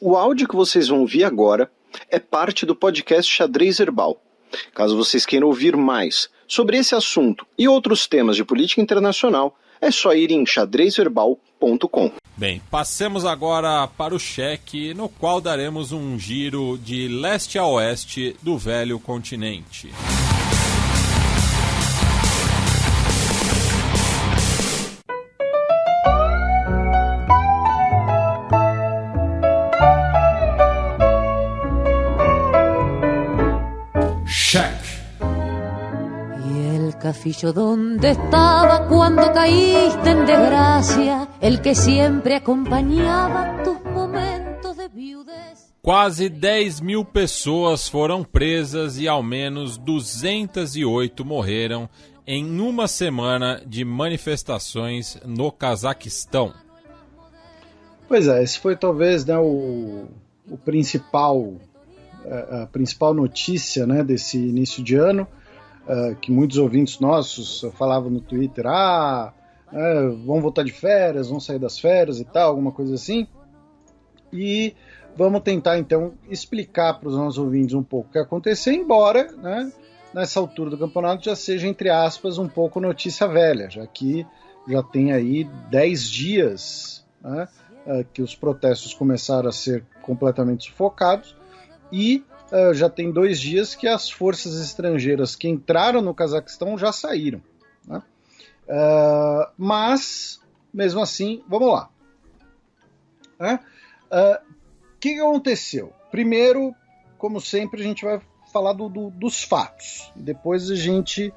O áudio que vocês vão ouvir agora é parte do podcast Xadrez Herbal. Caso vocês queiram ouvir mais sobre esse assunto e outros temas de política internacional, é só ir em xadrezherbal.com. Bem, passemos agora para o cheque, no qual daremos um giro de leste a oeste do velho continente. Cafillo, ¿dónde estaba cuando caíste en desgracia? El que siempre acompañaba tus momentos de viudez. Quase 10 mil pessoas foram presas e ao menos 208 morreram em uma semana de manifestações no Cazaquistão. Pois é, esse foi talvez, né, a principal notícia, né, desse início de ano. Que muitos ouvintes nossos falavam no Twitter, vão voltar de férias, vão sair das férias e tal, alguma coisa assim. E vamos tentar, então, explicar para os nossos ouvintes um pouco o que aconteceu, embora, né, nessa altura do campeonato já seja, entre aspas, um pouco notícia velha, já que já tem aí 10 dias, né, que os protestos começaram a ser completamente sufocados e já tem 2 dias que as forças estrangeiras que entraram no Cazaquistão já saíram, né? Mas, mesmo assim, vamos lá. O que aconteceu? Primeiro, como sempre, a gente vai falar dos fatos. Depois a gente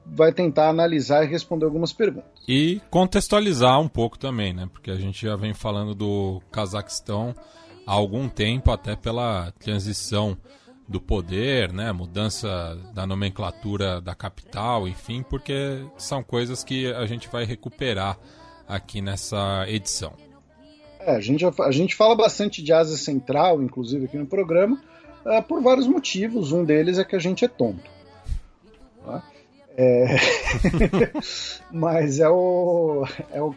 vai tentar analisar e responder algumas perguntas. E contextualizar um pouco também, né? Porque a gente já vem falando do Cazaquistão há algum tempo, até pela transição do poder, né, mudança da nomenclatura da capital, enfim, porque são coisas que a gente vai recuperar aqui nessa edição. A gente fala bastante de Ásia Central, inclusive aqui no programa, por vários motivos. Um deles é que a gente é tonto. Tá? Mas é o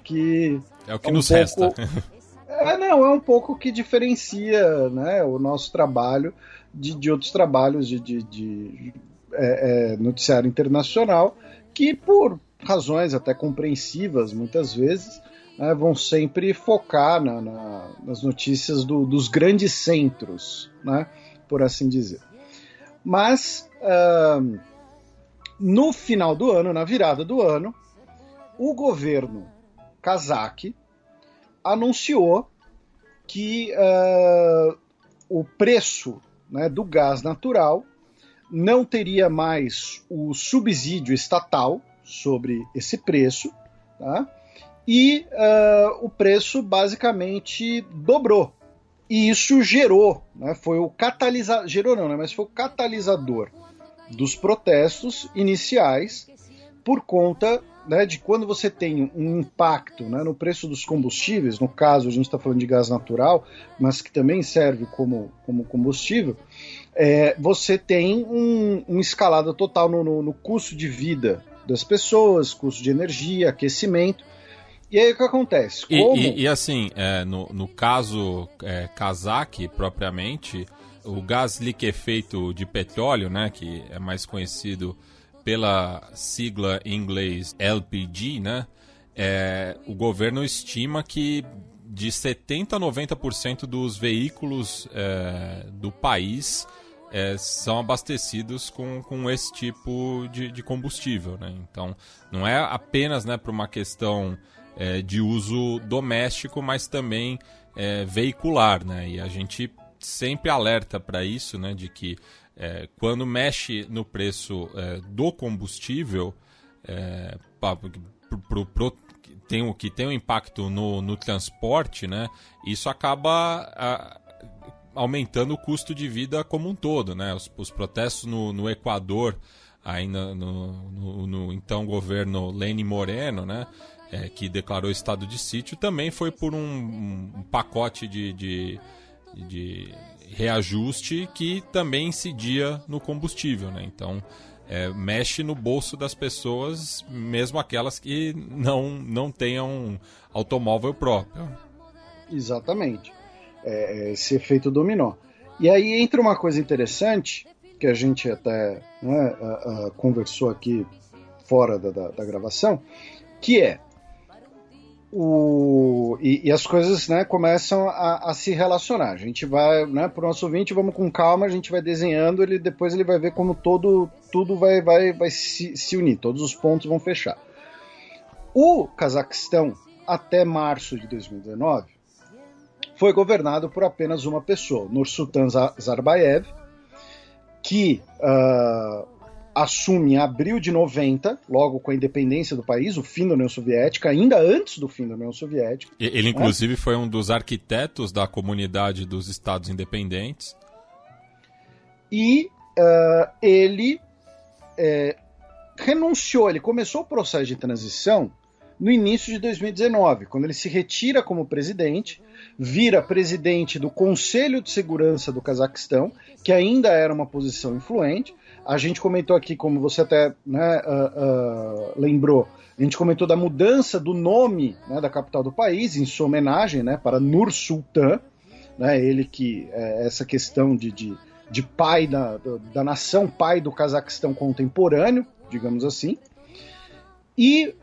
que... É o que nos resta. É um pouco que diferencia, né, o nosso trabalho de outros trabalhos de noticiário internacional, que por razões até compreensivas, muitas vezes, né, vão sempre focar nas notícias dos grandes centros, né, por assim dizer. Mas, no final do ano, na virada do ano, o governo cazaque anunciou que o preço, né, do gás natural não teria mais o subsídio estatal sobre esse preço, tá? E o preço basicamente dobrou. E isso gerou, né, foi o catalisador, mas foi o catalisador dos protestos iniciais por conta, né, de quando você tem um impacto, né, no preço dos combustíveis. No caso, a gente está falando de gás natural, mas que também serve como combustível. Você tem uma escalada total no custo de vida das pessoas, custo de energia, aquecimento. E aí o que acontece? E assim, no caso cazaque propriamente, o gás liquefeito de petróleo, né, que é mais conhecido pela sigla em inglês LPG, né? O governo estima que de 70% a 90% dos veículos do país são abastecidos com esse tipo de combustível, né? Então, não é apenas, né, por uma questão de uso doméstico, mas também veicular, né? E a gente sempre alerta para isso, né, de que quando mexe no preço do combustível, que tem um impacto no transporte, né, isso acaba aumentando o custo de vida como um todo, né? Os protestos no Equador, ainda no então governo Lenín Moreno, né, que declarou estado de sítio, também foi por um pacote de reajuste que também incidia no combustível, né? Então, mexe no bolso das pessoas, mesmo aquelas que não tenham automóvel próprio. Exatamente. esse efeito dominó. E aí entra uma coisa interessante, que a gente até conversou aqui fora da gravação, que é e as coisas, né, começam a se relacionar. A gente vai, né, para o nosso ouvinte, vamos com calma, a gente vai desenhando, depois ele vai ver como tudo vai se unir, todos os pontos vão fechar. O Cazaquistão, até março de 2019, foi governado por apenas uma pessoa, Nursultan Nazarbayev, que assume em abril de 90, logo com a independência do país, o fim da União Soviética, ainda antes do fim da União Soviética. Ele, inclusive, foi um dos arquitetos da comunidade dos Estados Independentes. E ele renunciou, ele começou o processo de transição no início de 2019, quando ele se retira como presidente, vira presidente do Conselho de Segurança do Cazaquistão, que ainda era uma posição influente. A gente comentou aqui, como você até, né, lembrou, a gente comentou da mudança do nome, né, da capital do país, em sua homenagem, né, para Nur-Sultan, né, ele que essa questão de pai da nação, pai do Cazaquistão contemporâneo, digamos assim. E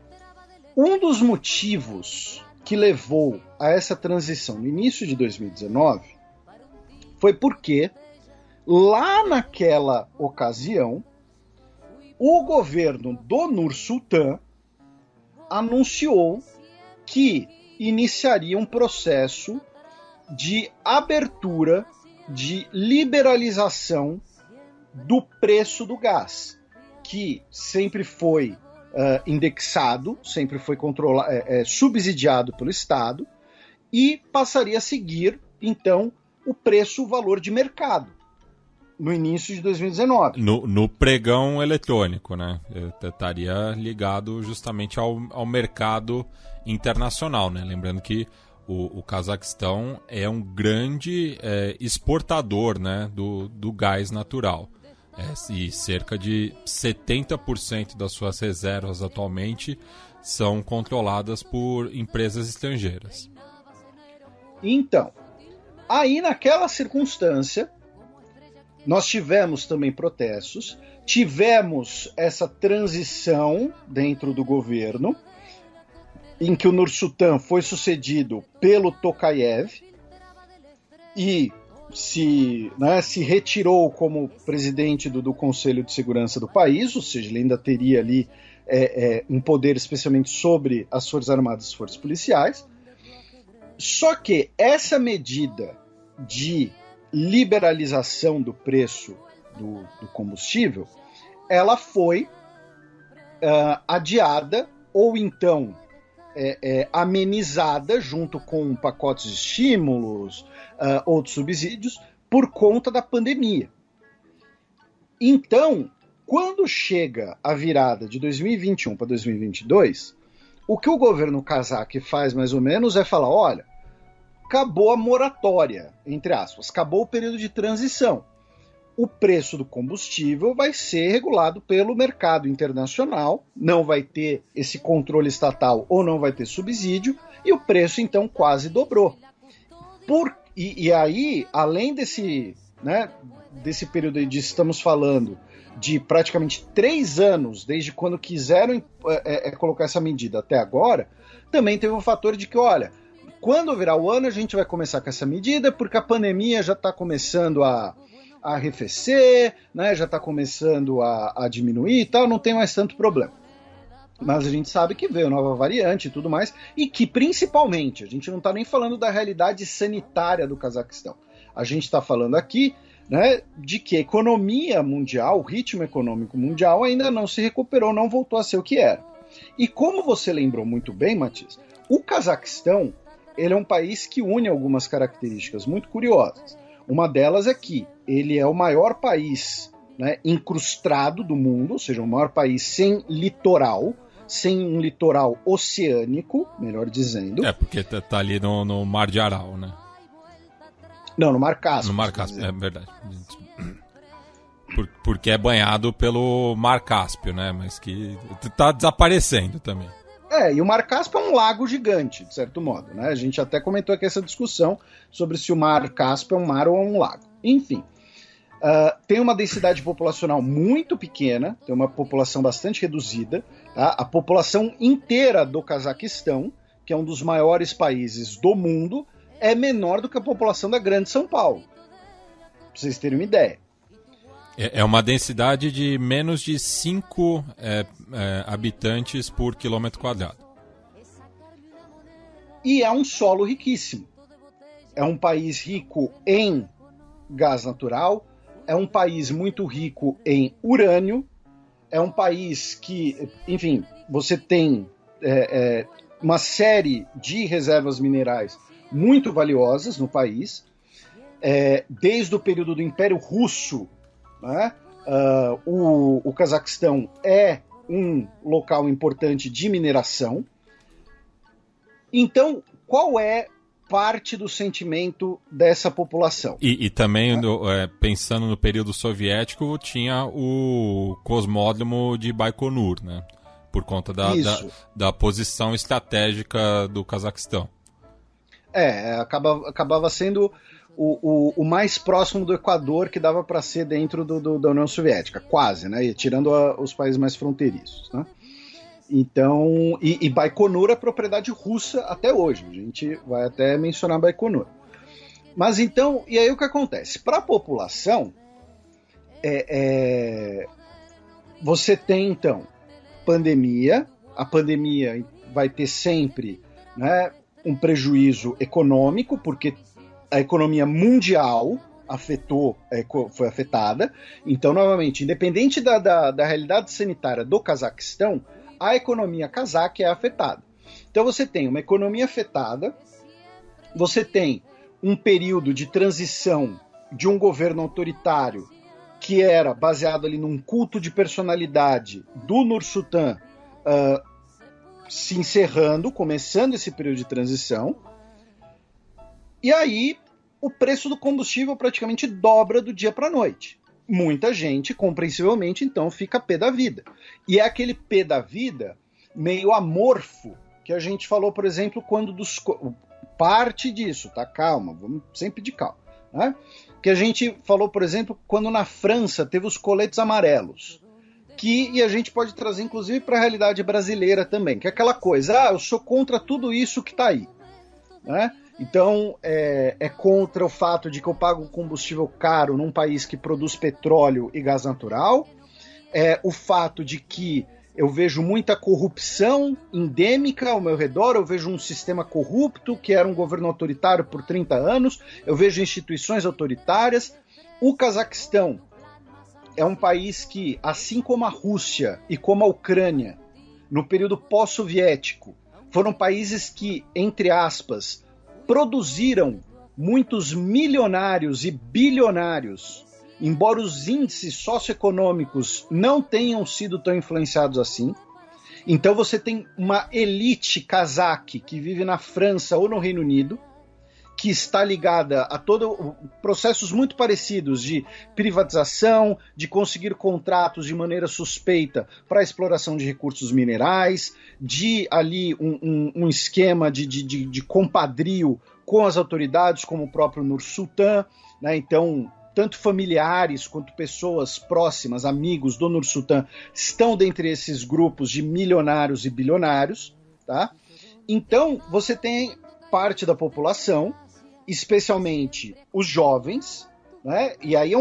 um dos motivos que levou a essa transição no início de 2019 foi porque lá naquela ocasião, o governo do Nur-Sultan anunciou que iniciaria um processo de abertura, de liberalização do preço do gás, que sempre foi indexado, sempre foi subsidiado pelo Estado, e passaria a seguir, então, o preço, o valor de mercado, no início de 2019. No pregão eletrônico, né? Estaria ligado justamente ao mercado internacional, né? Lembrando que o Cazaquistão é um grande exportador, né, do gás natural. E cerca de 70% das suas reservas atualmente são controladas por empresas estrangeiras. Então, aí naquela circunstância, nós tivemos também protestos, tivemos essa transição dentro do governo, em que o Nur-Sultan foi sucedido pelo Tokayev e se retirou como presidente do Conselho de Segurança do país, ou seja, ele ainda teria ali um poder especialmente sobre as Forças Armadas e as Forças Policiais. Só que essa medida de liberalização do preço do combustível, ela foi adiada ou então amenizada junto com pacotes de estímulos, outros subsídios, por conta da pandemia. Então, quando chega a virada de 2021 para 2022, o que o governo cazaque faz mais ou menos é falar, olha, acabou a moratória, entre aspas, acabou o período de transição. O preço do combustível vai ser regulado pelo mercado internacional, não vai ter esse controle estatal ou não vai ter subsídio, e o preço então quase dobrou. E aí, além desse período de estamos falando de praticamente 3 anos, desde quando quiseram colocar essa medida até agora, também teve um fator de que, olha, quando virar o ano a gente vai começar com essa medida, porque a pandemia já está começando a arrefecer, né, já está começando a diminuir e tal, não tem mais tanto problema. Mas a gente sabe que veio nova variante e tudo mais, e que principalmente, a gente não está nem falando da realidade sanitária do Cazaquistão. A gente está falando aqui, né, de que a economia mundial, o ritmo econômico mundial ainda não se recuperou, não voltou a ser o que era. E como você lembrou muito bem, Matias, o Cazaquistão, ele é um país que une algumas características muito curiosas. Uma delas é que ele é o maior país, né, incrustado do mundo, ou seja, o maior país sem litoral, sem um litoral oceânico, melhor dizendo. Porque tá ali no Mar de Aral, né? Não, no Mar Cáspio. No Mar Cáspio, é verdade. Porque é banhado pelo Mar Cáspio, né? Mas que tá desaparecendo também. E o Mar Cáspio é um lago gigante, de certo modo, né? A gente até comentou aqui essa discussão sobre se o Mar Cáspio é um mar ou é um lago. Enfim, tem uma densidade populacional muito pequena, tem uma população bastante reduzida, tá? A população inteira do Cazaquistão, que é um dos maiores países do mundo, é menor do que a população da Grande São Paulo. Pra vocês terem uma ideia. É uma densidade de menos de 5 habitantes por quilômetro quadrado. E é um solo riquíssimo. É um país rico em gás natural, é um país muito rico em urânio, é um país que, enfim, você tem uma série de reservas minerais muito valiosas no país, desde o período do Império Russo, né? O Cazaquistão é um local importante de mineração. Então, qual é parte do sentimento dessa população? E também, pensando no período soviético, tinha o cosmódromo de Baikonur, né? Por conta da posição estratégica do Cazaquistão. Acabava sendo o mais próximo do Equador que dava para ser dentro da União Soviética, quase, né? Tirando os países mais fronteiriços, né? Então, e Baikonur é propriedade russa até hoje, a gente vai até mencionar Baikonur. Mas então, e aí o que acontece? Para a população, você tem então pandemia, a pandemia vai ter sempre, né, um prejuízo econômico, porque a economia mundial foi afetada. Então, novamente, independente da realidade sanitária do Cazaquistão, a economia cazaque é afetada. Então você tem uma economia afetada, você tem um período de transição de um governo autoritário que era baseado ali num culto de personalidade do Nur-Sultan se encerrando, começando esse período de transição. E aí o preço do combustível praticamente dobra do dia para a noite. Muita gente, compreensivelmente, então fica pé da vida. E é aquele pé da vida meio amorfo que a gente falou, por exemplo, quando parte disso, tá? Calma, vamos sempre de calma, né? Que a gente falou, por exemplo, quando na França teve os coletes amarelos, e a gente pode trazer, inclusive, para a realidade brasileira também, que é aquela coisa, eu sou contra tudo isso que está aí, né? Então, é contra o fato de que eu pago combustível caro num país que produz petróleo e gás natural, o fato de que eu vejo muita corrupção endêmica ao meu redor, eu vejo um sistema corrupto, que era um governo autoritário por 30 anos, eu vejo instituições autoritárias. O Cazaquistão é um país que, assim como a Rússia e como a Ucrânia, no período pós-soviético, foram países que, entre aspas, produziram muitos milionários e bilionários, embora os índices socioeconômicos não tenham sido tão influenciados assim. Então você tem uma elite cazaque que vive na França ou no Reino Unido, que está ligada a processos muito parecidos de privatização, de conseguir contratos de maneira suspeita para a exploração de recursos minerais, de ali um esquema de compadrio com as autoridades, como o próprio Nur-Sultan, né? Então, tanto familiares quanto pessoas próximas, amigos do Nur-Sultan, estão dentre esses grupos de milionários e bilionários, tá? Então, você tem parte da população, especialmente os jovens, né? E aí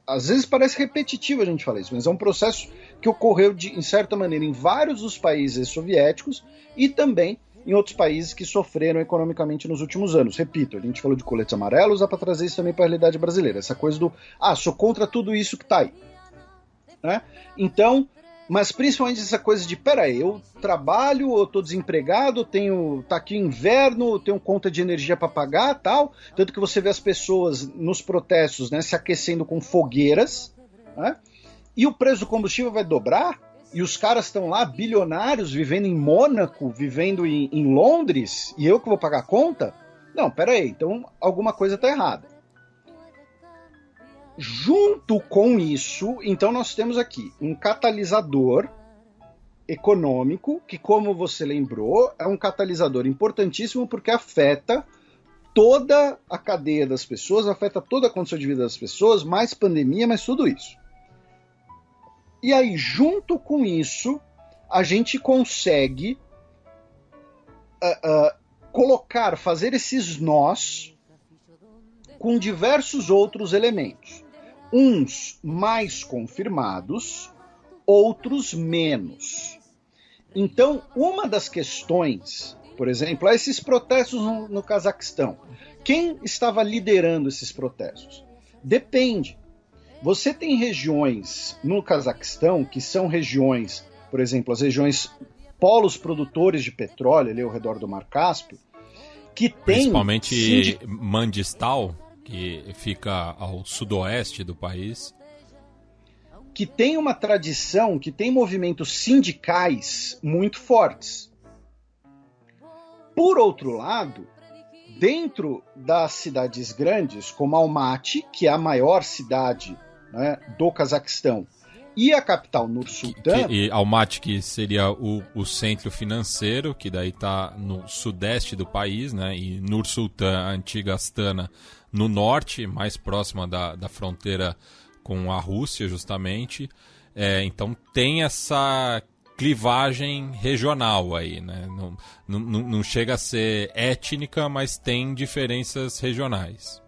às vezes parece repetitivo a gente falar isso, mas é um processo que ocorreu em certa maneira em vários dos países soviéticos e também em outros países que sofreram economicamente nos últimos anos. Repito, a gente falou de coletes amarelos, dá para trazer isso também para a realidade brasileira, essa coisa do sou contra tudo isso que tá aí, né? Então, mas principalmente essa coisa de, peraí, eu trabalho, eu tô desempregado, tá aqui inverno, eu tenho conta de energia para pagar, tal, tanto que você vê as pessoas nos protestos, né, se aquecendo com fogueiras, né, e o preço do combustível vai dobrar, e os caras estão lá, bilionários, vivendo em Mônaco, vivendo em Londres, e eu que vou pagar a conta? Não, peraí, então alguma coisa tá errada. Junto com isso, então nós temos aqui um catalisador econômico que, como você lembrou, é um catalisador importantíssimo porque afeta toda a cadeia das pessoas, afeta toda a condição de vida das pessoas, mais pandemia, mais tudo isso. E aí, junto com isso, a gente consegue fazer esses nós com diversos outros elementos. Uns mais confirmados, outros menos. Então, uma das questões, por exemplo, é esses protestos no Cazaquistão. Quem estava liderando esses protestos? Depende. Você tem regiões no Cazaquistão que são regiões, por exemplo, as regiões polos produtores de petróleo ali ao redor do Mar Cáspio, que tem... Principalmente Mandistal, que fica ao sudoeste do país. Que tem uma tradição, que tem movimentos sindicais muito fortes. Por outro lado, dentro das cidades grandes, como Almaty, que é a maior cidade, né, do Cazaquistão, e a capital Nur-Sultan... E Almaty, que seria o centro financeiro, que daí está no sudeste do país, né, e Nur-Sultan, a antiga Astana, no norte, mais próxima da fronteira com a Rússia, justamente. Então tem essa clivagem regional aí, né? Não chega a ser étnica, mas tem diferenças regionais.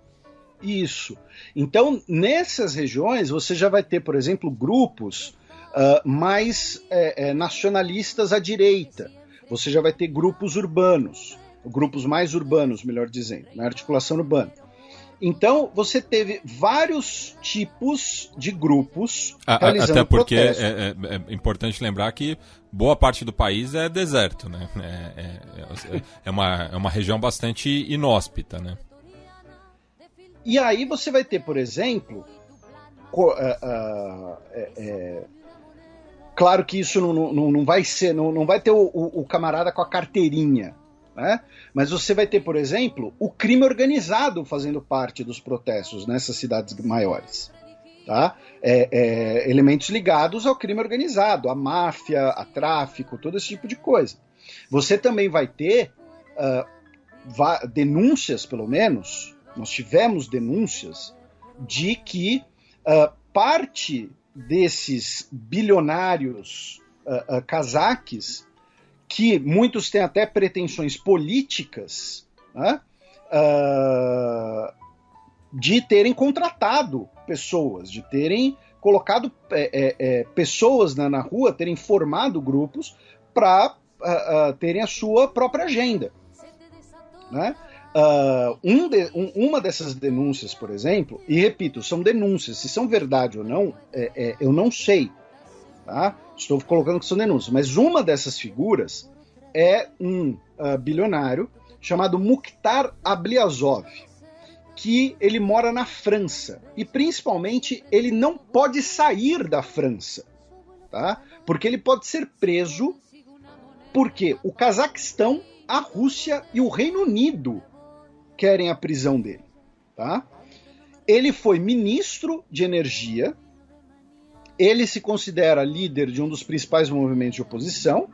Isso. Então, nessas regiões, você já vai ter, por exemplo, grupos mais nacionalistas à direita. Você já vai ter grupos urbanos, grupos mais urbanos, melhor dizendo, na articulação urbana. Então, você teve vários tipos de grupos realizando até porque protestos. É importante lembrar que boa parte do país é deserto, né? É uma região bastante inóspita, né? E aí você vai ter, por exemplo, claro que isso não vai ser, não vai ter o camarada com a carteirinha, né? Mas você vai ter, por exemplo, o crime organizado fazendo parte dos protestos nessas cidades maiores. Tá? Elementos ligados ao crime organizado, à máfia, a tráfico, todo esse tipo de coisa. Você também vai ter denúncias, pelo menos, nós tivemos denúncias de que parte desses bilionários cazaques, que muitos têm até pretensões políticas, né, de terem contratado pessoas, de terem colocado pessoas na rua, terem formado grupos para terem a sua própria agenda. Né? Uma dessas denúncias, por exemplo, e repito, são denúncias, se são verdade ou não, eu não sei. Tá? Estou colocando que são denúncias, mas uma dessas figuras é um bilionário chamado Mukhtar Ablyazov, que ele mora na França e principalmente ele não pode sair da França, tá? Porque ele pode ser preso porque o Cazaquistão, a Rússia e o Reino Unido querem a prisão dele, tá? Ele foi ministro de energia. Ele se considera líder de um dos principais movimentos de oposição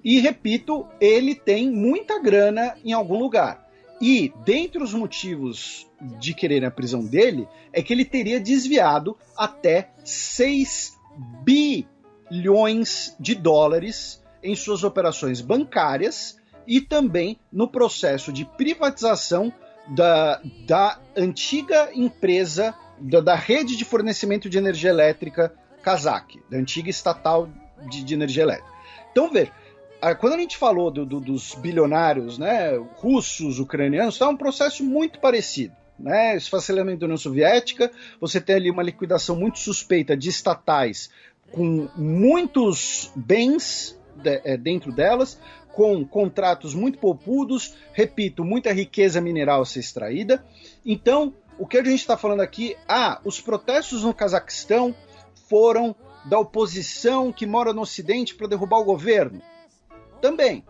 e, repito, ele tem muita grana em algum lugar. E, dentre os motivos de quererem a prisão dele, é que ele teria desviado até 6 bilhões de dólares em suas operações bancárias e também no processo de privatização da antiga empresa, da rede de fornecimento de energia elétrica Kazakh, da antiga estatal de energia elétrica. Então, veja, quando a gente falou dos bilionários, né, russos, ucranianos, está um processo muito parecido. Né? Esfacelamento da União Soviética, você tem ali uma liquidação muito suspeita de estatais com muitos bens dentro delas, com contratos muito poupudos, repito, muita riqueza mineral a ser extraída. Então, o que a gente está falando aqui, os protestos no Cazaquistão foram da oposição que mora no Ocidente para derrubar o governo? Também.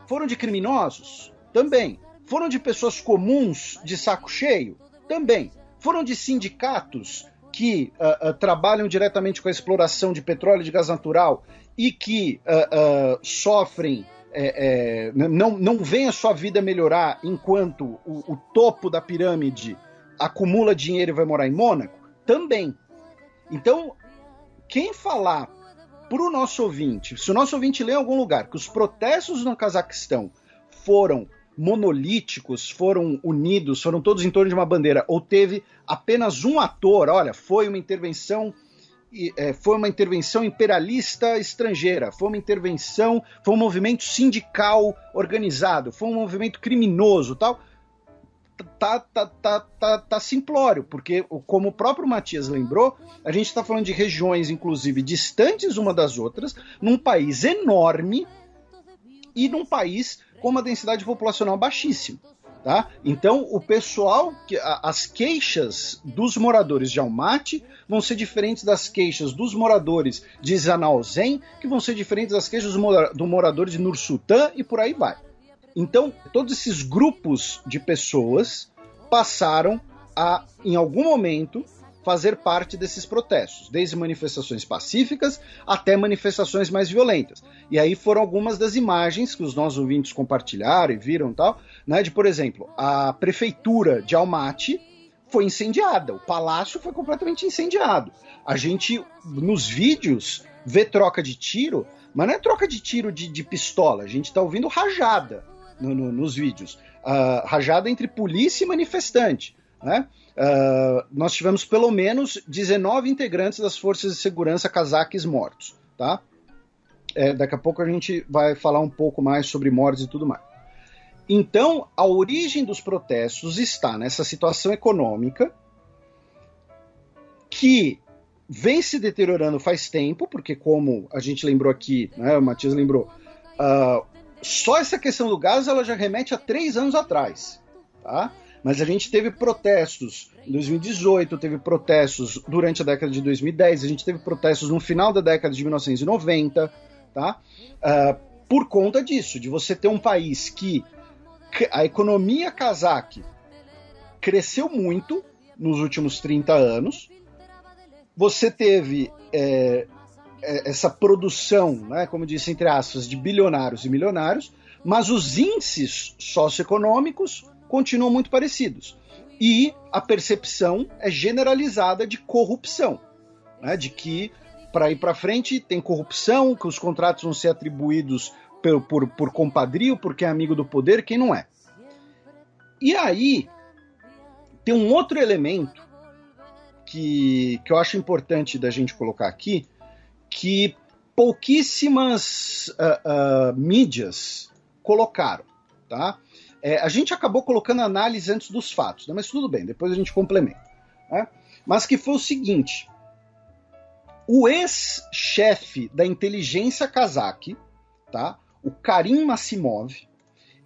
Foram de criminosos? Também. Foram de pessoas comuns de saco cheio? Também. Foram de sindicatos que trabalham diretamente com a exploração de petróleo e de gás natural e que sofrem, não veem a sua vida melhorar enquanto o topo da pirâmide acumula dinheiro e vai morar em Mônaco? Também. Então, quem falar para o nosso ouvinte, se o nosso ouvinte lê em algum lugar que os protestos no Cazaquistão foram monolíticos, foram unidos, foram todos em torno de uma bandeira, ou teve apenas um ator, olha, foi uma intervenção imperialista estrangeira, foi um movimento sindical organizado, foi um movimento criminoso, tal, tá simplório, porque, como o próprio Matias lembrou, a gente está falando de regiões, inclusive, distantes uma das outras, num país enorme e num país com uma densidade populacional baixíssima. Tá? Então, o pessoal, as queixas dos moradores de Almaty vão ser diferentes das queixas dos moradores de Zanaozen, que vão ser diferentes das queixas do morador de Nur-Sultan e por aí vai. Então, todos esses grupos de pessoas passaram a, em algum momento, fazer parte desses protestos, desde manifestações pacíficas até manifestações mais violentas. E aí foram algumas das imagens que os nossos ouvintes compartilharam e viram, tal, né, de, por exemplo, a prefeitura de Almaty foi incendiada, o palácio foi completamente incendiado. A gente, nos vídeos, vê troca de tiro, mas não é troca de tiro de pistola, a gente está ouvindo rajada nos vídeos, rajada entre polícia e manifestante, né? Nós tivemos pelo menos 19 integrantes das forças de segurança cazaques mortos, tá? Daqui a pouco a gente vai falar um pouco mais sobre mortes e tudo mais. Então, a origem dos protestos está nessa situação econômica que vem se deteriorando faz tempo, porque, como a gente lembrou aqui, né, o Matias lembrou, só essa questão do gás ela já remete a 3 anos atrás, tá? Mas a gente teve protestos em 2018, teve protestos durante a década de 2010, a gente teve protestos no final da década de 1990, tá? Por conta disso, de você ter um país que a economia cazaque cresceu muito nos últimos 30 anos, você teve essa produção, né, como disse, entre aspas, de bilionários e milionários, mas os índices socioeconômicos continuam muito parecidos. E a percepção é generalizada de corrupção, né, de que para ir para frente tem corrupção, que os contratos vão ser atribuídos por compadrio, porque é amigo do poder, quem não é. E aí tem um outro elemento que eu acho importante da gente colocar aqui, que pouquíssimas mídias colocaram, tá? A gente acabou colocando análise antes dos fatos, né? Mas tudo bem, depois a gente complementa, né? Mas que foi o seguinte: o ex-chefe da inteligência cazaque, tá? O Karim Massimov,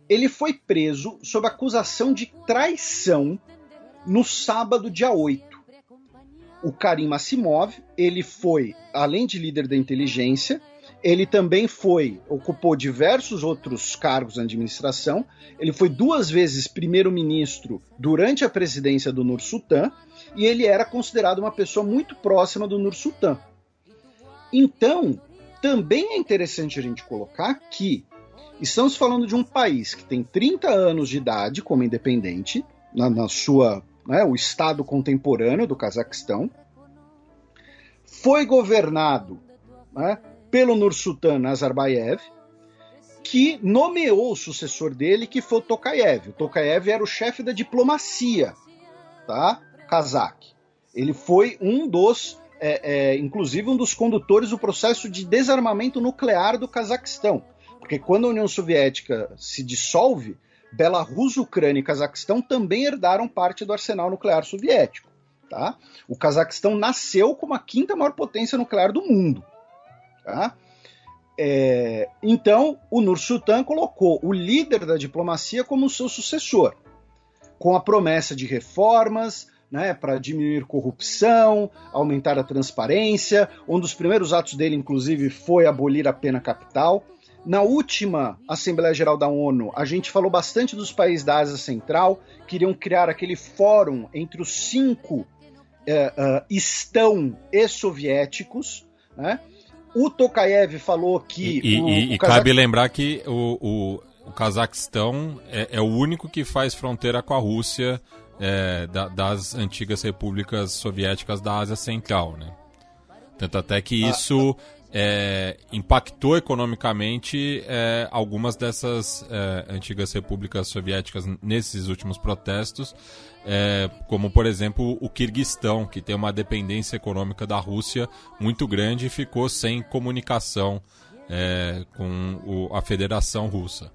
ele foi preso sob acusação de traição no sábado, dia 8. O Karim Massimov, ele foi, além de líder da inteligência, ele também ocupou diversos outros cargos na administração, ele foi 2 vezes primeiro-ministro durante a presidência do Nur-Sultan, e ele era considerado uma pessoa muito próxima do Nur-Sultan. Então, também é interessante a gente colocar que estamos falando de um país que tem 30 anos de idade como independente, na sua, né, o estado contemporâneo do Cazaquistão, foi governado, né, pelo Nur-Sultan Nazarbayev, que nomeou o sucessor dele, que foi o Tokayev. O Tokayev era o chefe da diplomacia, tá, cazaque. Ele foi inclusive um dos condutores do processo de desarmamento nuclear do Cazaquistão. Porque quando a União Soviética se dissolve, Belarus, Ucrânia e Cazaquistão também herdaram parte do arsenal nuclear soviético. Tá? O Cazaquistão nasceu como a 5ª maior potência nuclear do mundo. Tá? Então, o Nur-Sultan colocou o líder da diplomacia como seu sucessor, com a promessa de reformas, né, para diminuir corrupção, aumentar a transparência. Um dos primeiros atos dele, inclusive, foi abolir a pena capital. Na última Assembleia Geral da ONU, a gente falou bastante dos países da Ásia Central, queriam criar aquele fórum entre os 5 estão ex-soviéticos, né? O Tokayev falou que... Cabe lembrar que o Cazaquistão é o único que faz fronteira com a Rússia das antigas repúblicas soviéticas da Ásia Central, né? Tanto até que isso impactou economicamente algumas dessas antigas repúblicas soviéticas nesses últimos protestos, como, por exemplo, o Quirguistão, que tem uma dependência econômica da Rússia muito grande e ficou sem comunicação com a Federação Russa.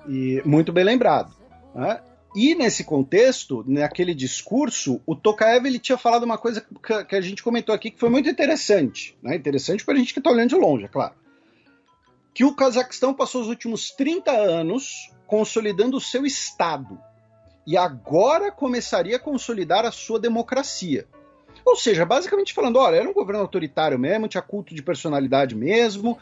E muito bem lembrado, né? E nesse contexto, naquele discurso, o Tokayev ele tinha falado uma coisa que a gente comentou aqui que foi muito interessante, né? Interessante para a gente que está olhando de longe, é claro. Que o Cazaquistão passou os últimos 30 anos consolidando o seu Estado e agora começaria a consolidar a sua democracia. Ou seja, basicamente falando, olha, era um governo autoritário mesmo, tinha culto de personalidade mesmo,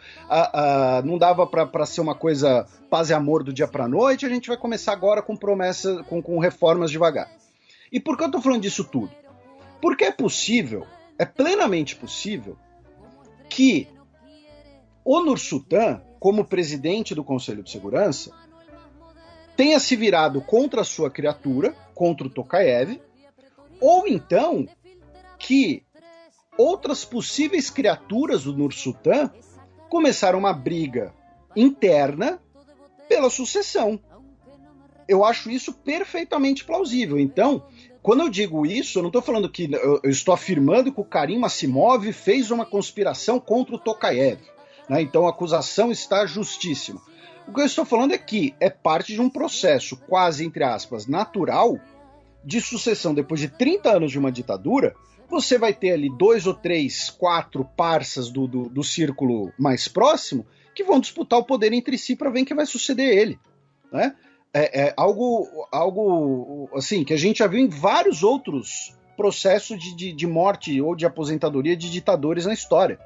não dava para ser uma coisa paz e amor do dia para noite, a gente vai começar agora com promessas, com reformas devagar. E por que eu estou falando disso tudo? Porque é possível, é plenamente possível, que o Nur-Sultan, como presidente do Conselho de Segurança, tenha se virado contra a sua criatura, contra o Tokayev, ou então que outras possíveis criaturas do Nur-Sultan começaram uma briga interna pela sucessão. Eu acho isso perfeitamente plausível. Então, quando eu digo isso, eu não estou falando que eu estou afirmando que o Karim Massimov fez uma conspiração contra o Tokayev, né? Então a acusação está justíssima. O que eu estou falando é que é parte de um processo quase, entre aspas, natural de sucessão. Depois de 30 anos de uma ditadura, você vai ter ali 2 ou 3, 4 parças do círculo mais próximo que vão disputar o poder entre si para ver quem vai suceder ele, né? Algo assim que a gente já viu em vários outros processos de morte ou de aposentadoria de ditadores na história,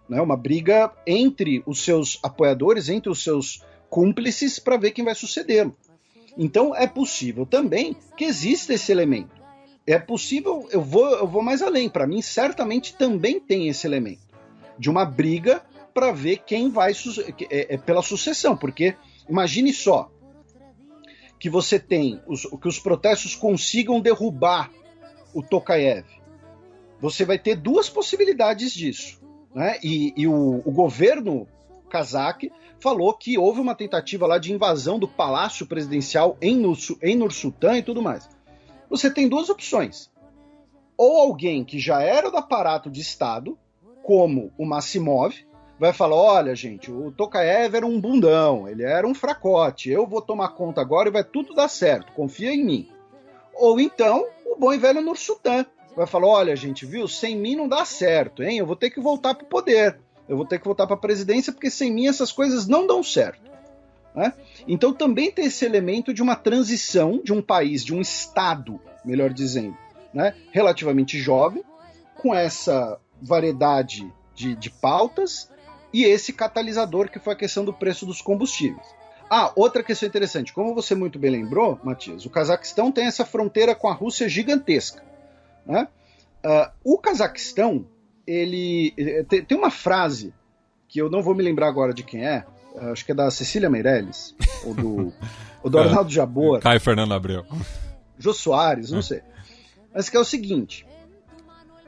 né? Uma briga entre os seus apoiadores, entre os seus cúmplices para ver quem vai sucedê-lo. Então é possível também que exista esse elemento. É possível, eu vou mais além. Para mim, certamente também tem esse elemento de uma briga para ver quem vai pela sucessão. Porque imagine só que você tem que os protestos consigam derrubar o Tokayev. Você vai ter 2 possibilidades disso, né? E o governo cazaque falou que houve uma tentativa lá de invasão do palácio presidencial em Nur-Sultan e tudo mais. Você tem 2 opções. Ou alguém que já era do aparato de Estado, como o Massimov, vai falar, olha, gente, o Tokayev era um bundão, ele era um fracote, eu vou tomar conta agora e vai tudo dar certo, confia em mim. Ou então, o bom e velho Nur-Sultan vai falar, olha, gente, viu, sem mim não dá certo, hein? Eu vou ter que voltar para o poder, eu vou ter que voltar para a presidência, porque sem mim essas coisas não dão certo. Né? Então também tem esse elemento de uma transição de um país, de um Estado, melhor dizendo, né? Relativamente jovem, com essa variedade de pautas e esse catalisador que foi a questão do preço dos combustíveis. Outra questão interessante, como você muito bem lembrou, Matias, o Cazaquistão tem essa fronteira com a Rússia gigantesca, né? O Cazaquistão, ele tem uma frase que eu não vou me lembrar agora de quem é, acho que é da Cecília Meirelles, ou do Arnaldo Jabor. Caio Fernando Abreu. Jô Soares, não sei. Mas que é o seguinte,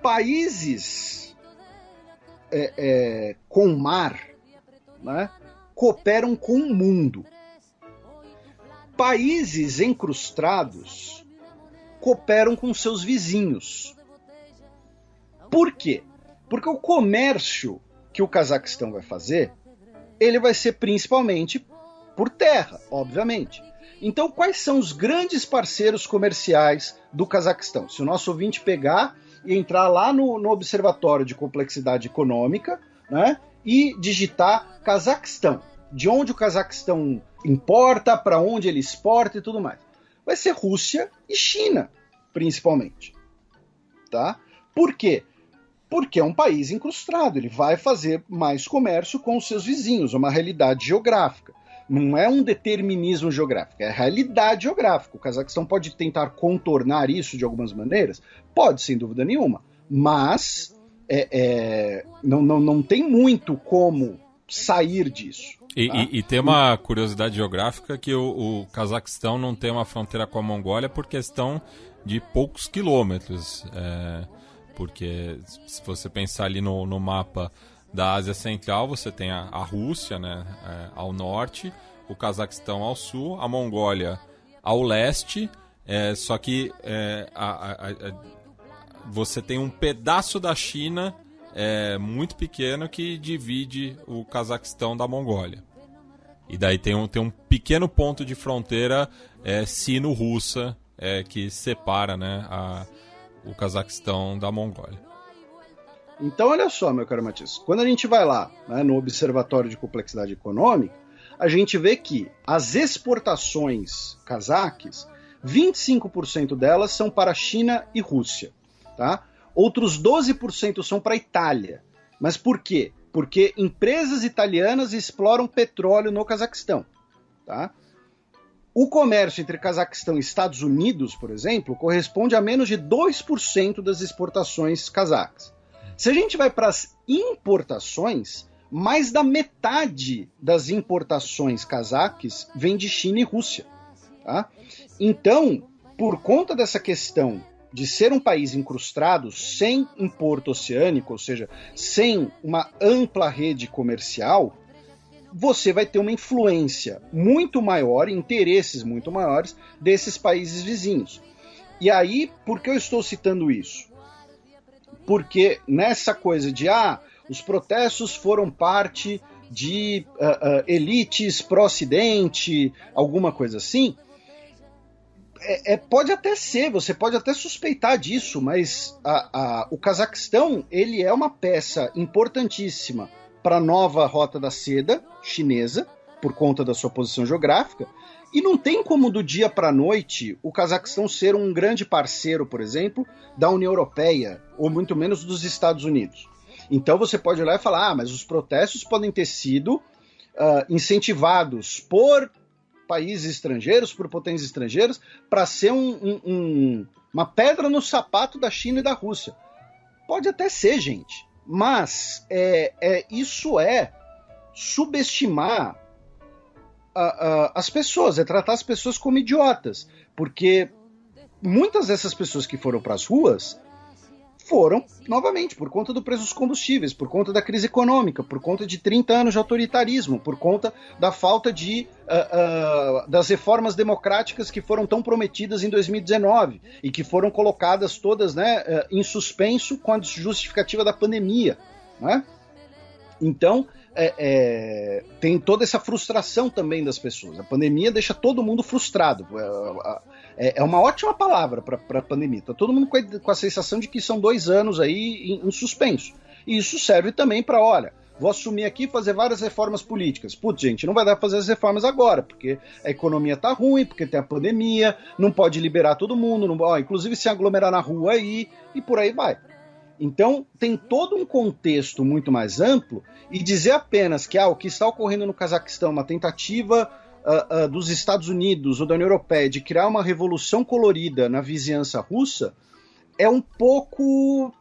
países com mar, né, cooperam com o mundo. Países encrustados cooperam com seus vizinhos. Por quê? Porque o comércio que o Cazaquistão vai fazer, ele vai ser principalmente por terra, obviamente. Então, quais são os grandes parceiros comerciais do Cazaquistão? Se o nosso ouvinte pegar e entrar lá no Observatório de Complexidade Econômica, né, e digitar Cazaquistão, de onde o Cazaquistão importa, para onde ele exporta e tudo mais, vai ser Rússia e China, principalmente. Tá? Por quê? Porque é um país incrustado, ele vai fazer mais comércio com os seus vizinhos, é uma realidade geográfica. Não é um determinismo geográfico, é a realidade geográfica. O Cazaquistão pode tentar contornar isso de algumas maneiras? Pode, sem dúvida nenhuma. Mas não tem muito como sair disso. E tem uma curiosidade geográfica que o Cazaquistão não tem uma fronteira com a Mongólia por questão de poucos quilômetros. Porque se você pensar ali no mapa da Ásia Central, você tem a Rússia, né, ao norte, o Cazaquistão ao sul, a Mongólia ao leste, só que você tem um pedaço da China muito pequeno que divide o Cazaquistão da Mongólia. E daí tem um pequeno ponto de fronteira sino-russa que separa, né, o Cazaquistão da Mongólia. Então, olha só, meu caro Matias, quando a gente vai lá, né, no Observatório de Complexidade Econômica, a gente vê que as exportações cazaques, 25% delas são para China e Rússia, tá? Outros 12% são para a Itália. Mas por quê? Porque empresas italianas exploram petróleo no Cazaquistão, tá? O comércio entre Cazaquistão e Estados Unidos, por exemplo, corresponde a menos de 2% das exportações cazaques. Se a gente vai para as importações, mais da metade das importações cazaques vem de China e Rússia. Tá? Então, por conta dessa questão de ser um país incrustado, sem um porto oceânico, ou seja, sem uma ampla rede comercial, você vai ter uma influência muito maior, interesses muito maiores desses países vizinhos. E aí, por que eu estou citando isso? Porque nessa coisa de os protestos foram parte de elites pró-Ocidente, alguma coisa assim, pode até ser, você pode até suspeitar disso, mas o Cazaquistão ele é uma peça importantíssima para a nova Rota da Seda chinesa, por conta da sua posição geográfica, e não tem como do dia para a noite o Cazaquistão ser um grande parceiro, por exemplo, da União Europeia, ou muito menos dos Estados Unidos. Então você pode olhar e falar, mas os protestos podem ter sido incentivados por países estrangeiros, por potências estrangeiras, para ser uma pedra no sapato da China e da Rússia. Pode até ser, gente, mas isso é subestimar as pessoas, tratar as pessoas como idiotas, porque muitas dessas pessoas que foram para as ruas foram, novamente, por conta do preço dos combustíveis, por conta da crise econômica, por conta de 30 anos de autoritarismo, por conta da falta das reformas democráticas que foram tão prometidas em 2019 e que foram colocadas todas, né, em suspenso com a justificativa da pandemia, né? Então, tem toda essa frustração também das pessoas. A pandemia deixa todo mundo frustrado. É uma ótima palavra para a pandemia. Está todo mundo com a sensação de que são 2 anos aí em suspenso. E isso serve também para, olha, vou assumir aqui e fazer várias reformas políticas. Putz, gente, não vai dar para fazer as reformas agora, porque a economia está ruim, porque tem a pandemia, não pode liberar todo mundo, inclusive se aglomerar na rua aí, e por aí vai. Então, tem todo um contexto muito mais amplo, e dizer apenas que o que está ocorrendo no Cazaquistão, uma tentativa dos Estados Unidos ou da União Europeia de criar uma revolução colorida na vizinhança russa, é um pouco,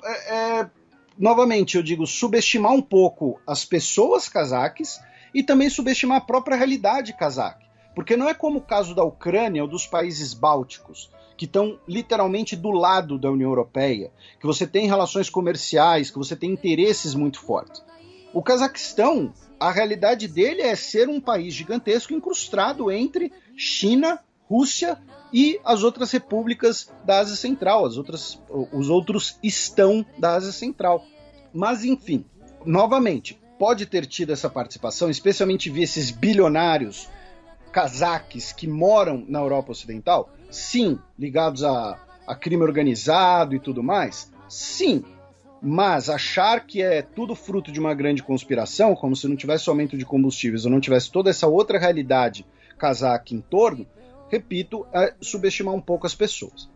novamente, eu digo, subestimar um pouco as pessoas cazaques e também subestimar a própria realidade cazaque. Porque não é como o caso da Ucrânia ou dos países bálticos, que estão literalmente do lado da União Europeia, que você tem relações comerciais, que você tem interesses muito fortes. O Cazaquistão, a realidade dele é ser um país gigantesco incrustado entre China, Rússia e as outras repúblicas da Ásia Central, os outros estão da Ásia Central. Mas, enfim, novamente, pode ter tido essa participação, especialmente ver esses bilionários cazaques que moram na Europa Ocidental? Sim. Ligados a crime organizado e tudo mais? Sim. Mas achar que é tudo fruto de uma grande conspiração, como se não tivesse aumento de combustíveis ou não tivesse toda essa outra realidade cazaque em torno, repito, é subestimar um pouco as pessoas.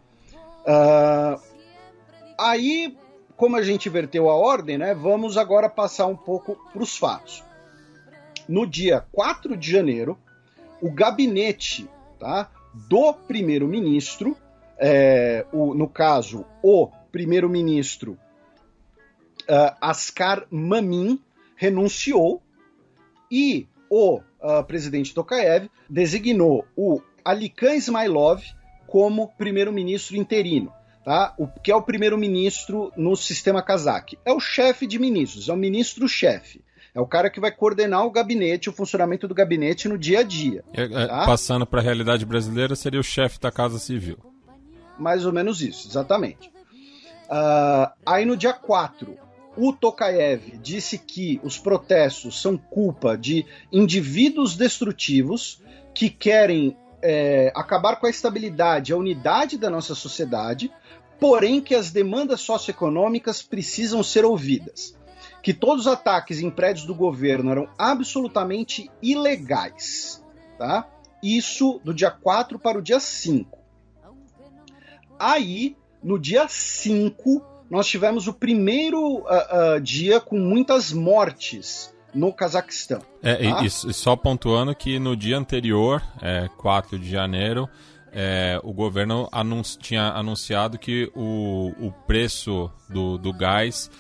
Aí, como a gente inverteu a ordem, né, vamos agora passar um pouco para os fatos. No dia 4 de janeiro, o gabinete, tá, do primeiro-ministro, no caso, o primeiro-ministro Askar Mamin renunciou e o presidente Tokayev designou o Alikan Ismailov como primeiro-ministro interino, tá? O que é o primeiro-ministro no sistema cazaque? É o chefe de ministros, é o ministro-chefe. É o cara que vai coordenar o gabinete, o funcionamento do gabinete no dia a dia. Tá? Passando para a realidade brasileira, seria o chefe da Casa Civil. Mais ou menos isso, exatamente. Aí no dia 4, o Tokayev disse que os protestos são culpa de indivíduos destrutivos que querem acabar com a estabilidade, a unidade da nossa sociedade, porém que as demandas socioeconômicas precisam ser ouvidas. Que todos os ataques em prédios do governo eram absolutamente ilegais. Tá? Isso do dia 4 para o dia 5. Aí, no dia 5, nós tivemos o primeiro dia com muitas mortes no Cazaquistão. Tá? E só pontuando que no dia anterior, 4 de janeiro, o governo tinha anunciado que o preço do gás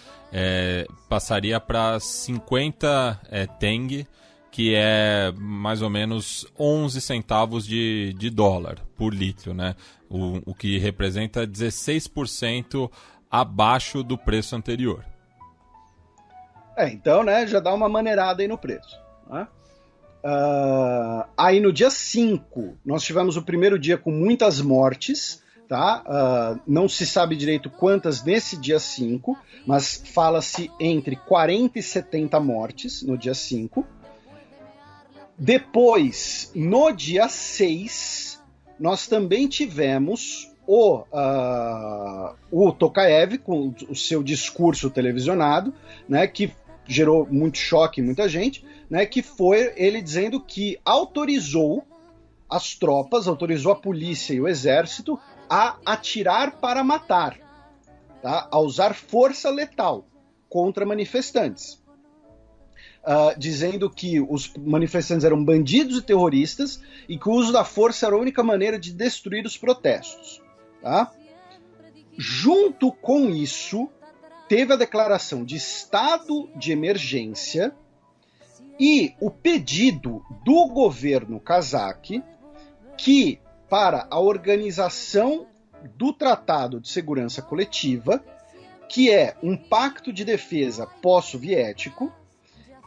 passaria para 50 teng, que é mais ou menos 11 centavos de dólar por litro, né? O que representa 16% abaixo do preço anterior. Então, né, já dá uma maneirada aí no preço. Né? Aí no dia 5, nós tivemos o primeiro dia com muitas mortes, tá? Não se sabe direito quantas nesse dia 5, mas fala-se entre 40 e 70 mortes no dia 5. Depois, no dia 6, nós também tivemos o Tokayev com o seu discurso televisionado, né, que gerou muito choque em muita gente, né, que foi ele dizendo que autorizou as tropas, autorizou a polícia e o exército a atirar para matar, tá? A usar força letal contra manifestantes. Dizendo que os manifestantes eram bandidos e terroristas e que o uso da força era a única maneira de destruir os protestos. Tá? Junto com isso, teve a declaração de estado de emergência e o pedido do governo cazaque que, para a organização do Tratado de Segurança Coletiva, que é um pacto de defesa pós-soviético,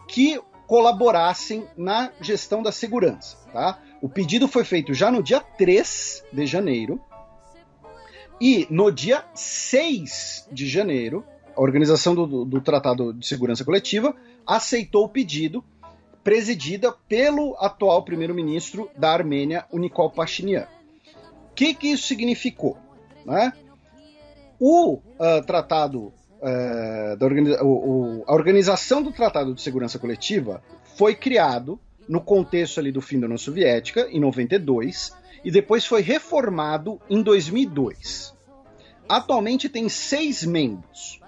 que colaborassem na gestão da segurança. Tá? O pedido foi feito já no dia 3 de janeiro e no dia 6 de janeiro, a organização do Tratado de Segurança Coletiva aceitou o pedido, presidida pelo atual primeiro-ministro da Armênia, o Nikol Pashinyan. O que isso significou? Né? A organização do Tratado de Segurança Coletiva foi criado no contexto ali do fim da União Soviética, em 92, e depois foi reformado em 2002. Atualmente tem 6 membros: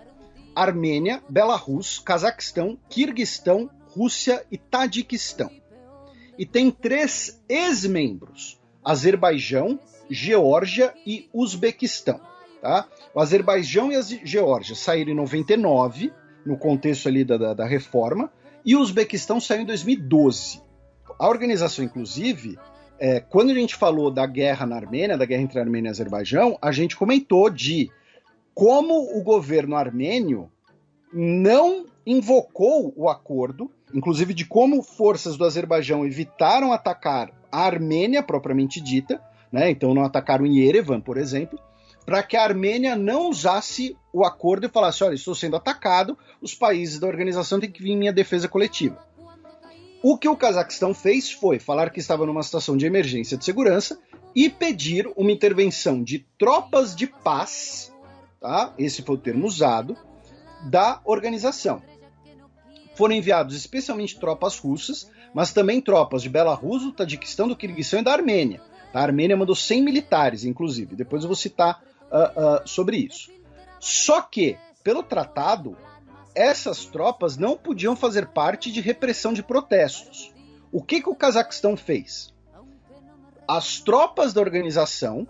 Armênia, Belarus, Cazaquistão, Quirguistão, Rússia e Tadiquistão. E tem 3 ex-membros: Azerbaijão, Geórgia e Uzbequistão. Tá? O Azerbaijão e a Geórgia saíram em 99, no contexto ali da reforma, e o Uzbequistão saiu em 2012. A organização, inclusive, quando a gente falou da guerra na Armênia, da guerra entre a Armênia e o Azerbaijão, a gente comentou de como o governo armênio não invocou o acordo, inclusive de como forças do Azerbaijão evitaram atacar a Armênia propriamente dita, né? Então não atacaram em Yerevan, por exemplo, para que a Armênia não usasse o acordo e falasse: olha, estou sendo atacado, os países da organização têm que vir em minha defesa coletiva. O que o Cazaquistão fez foi falar que estava numa situação de emergência de segurança e pedir uma intervenção de tropas de paz, tá? Esse foi o termo usado, da organização. Foram enviados especialmente tropas russas, mas também tropas de Belarus, do Tadiquistão, do Quirguistão e da Armênia. A Armênia mandou 100 militares, inclusive. Depois eu vou citar sobre isso. Só que, pelo tratado, essas tropas não podiam fazer parte de repressão de protestos. O que o Cazaquistão fez? as tropas da organização,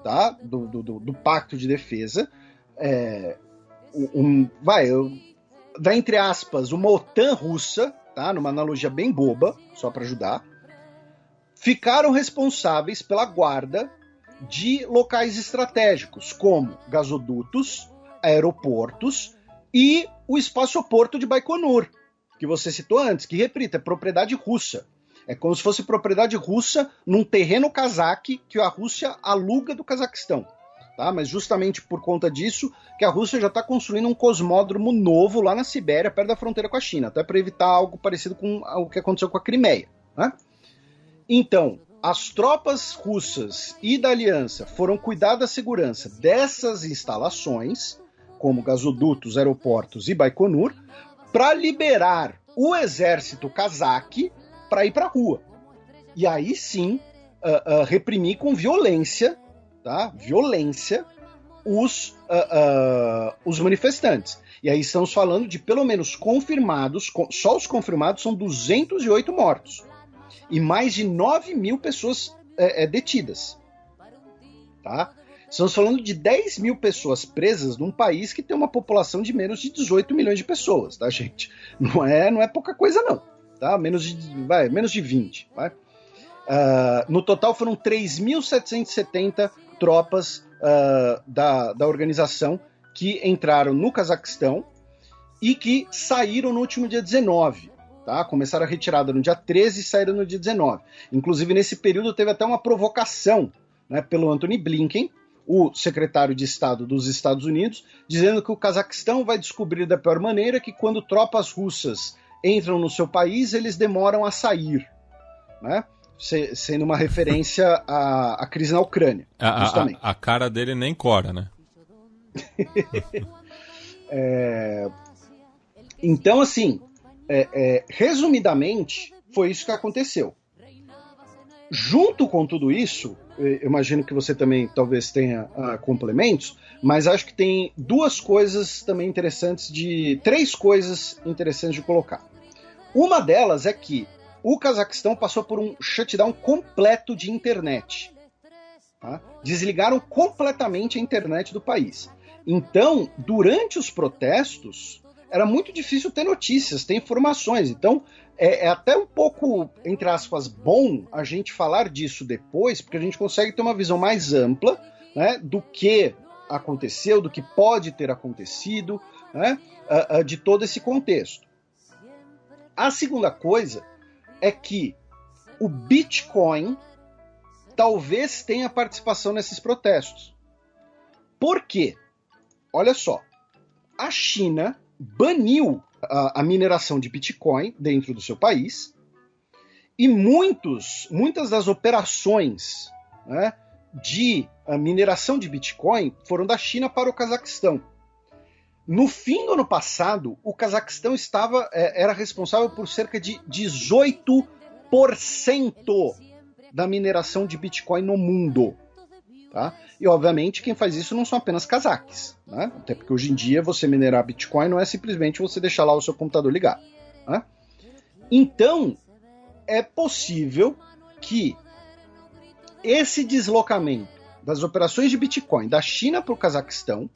tá? do Pacto de Defesa, dá entre aspas, uma OTAN russa, tá? Numa analogia bem boba, só para ajudar, ficaram responsáveis pela guarda de locais estratégicos, como gasodutos, aeroportos e o espaçoporto de Baikonur, que você citou antes, que, repito, é propriedade russa. É como se fosse propriedade russa num terreno cazaque que a Rússia aluga do Cazaquistão. Tá? Mas justamente por conta disso que a Rússia já está construindo um cosmódromo novo lá na Sibéria, perto da fronteira com a China, até para evitar algo parecido com o que aconteceu com a Crimeia. Né? Então, as tropas russas e da aliança foram cuidar da segurança dessas instalações, como gasodutos, aeroportos e Baikonur, para liberar o exército cazaque para ir para a rua. E aí sim, reprimir com violência, tá? Violência, os manifestantes. E aí estamos falando de pelo menos confirmados, só os confirmados são 208 mortos. E mais de 9 mil pessoas detidas. Tá? Estamos falando de 10 mil pessoas presas num país que tem uma população de menos de 18 milhões de pessoas, tá, gente? Não é pouca coisa, não. Tá? Menos de 20. Vai? No total foram 3.770 tropas da organização que entraram no Cazaquistão e que saíram no último dia 19. Tá? Começaram a retirada no dia 13 e saíram no dia 19. Inclusive, nesse período, teve até uma provocação, né, pelo Antony Blinken, o secretário de Estado dos Estados Unidos, dizendo que o Cazaquistão vai descobrir da pior maneira que quando tropas russas entram no seu país, eles demoram a sair, né? Sendo uma referência à crise na Ucrânia. A cara dele nem cora, né? Então, assim, resumidamente, foi isso que aconteceu. Junto com tudo isso, eu imagino que você também talvez tenha complementos, mas acho que tem três coisas interessantes de colocar. Uma delas é que o Cazaquistão passou por um shutdown completo de internet. Tá? Desligaram completamente a internet do país. Então, durante os protestos, era muito difícil ter notícias, ter informações. Então, é até um pouco, entre aspas, bom a gente falar disso depois, porque a gente consegue ter uma visão mais ampla, né, do que aconteceu, do que pode ter acontecido, né, de todo esse contexto. A segunda coisa é que o Bitcoin talvez tenha participação nesses protestos. Por quê? Olha só, a China baniu a mineração de Bitcoin dentro do seu país e muitas das operações, né, de mineração de Bitcoin foram da China para o Cazaquistão. No fim do ano passado, o Cazaquistão era responsável por cerca de 18% da mineração de Bitcoin no mundo. Tá? E, obviamente, quem faz isso não são apenas cazaques. Né? Até porque hoje em dia você minerar Bitcoin não é simplesmente você deixar lá o seu computador ligado. Né? Então, é possível que esse deslocamento das operações de Bitcoin da China para o Cazaquistão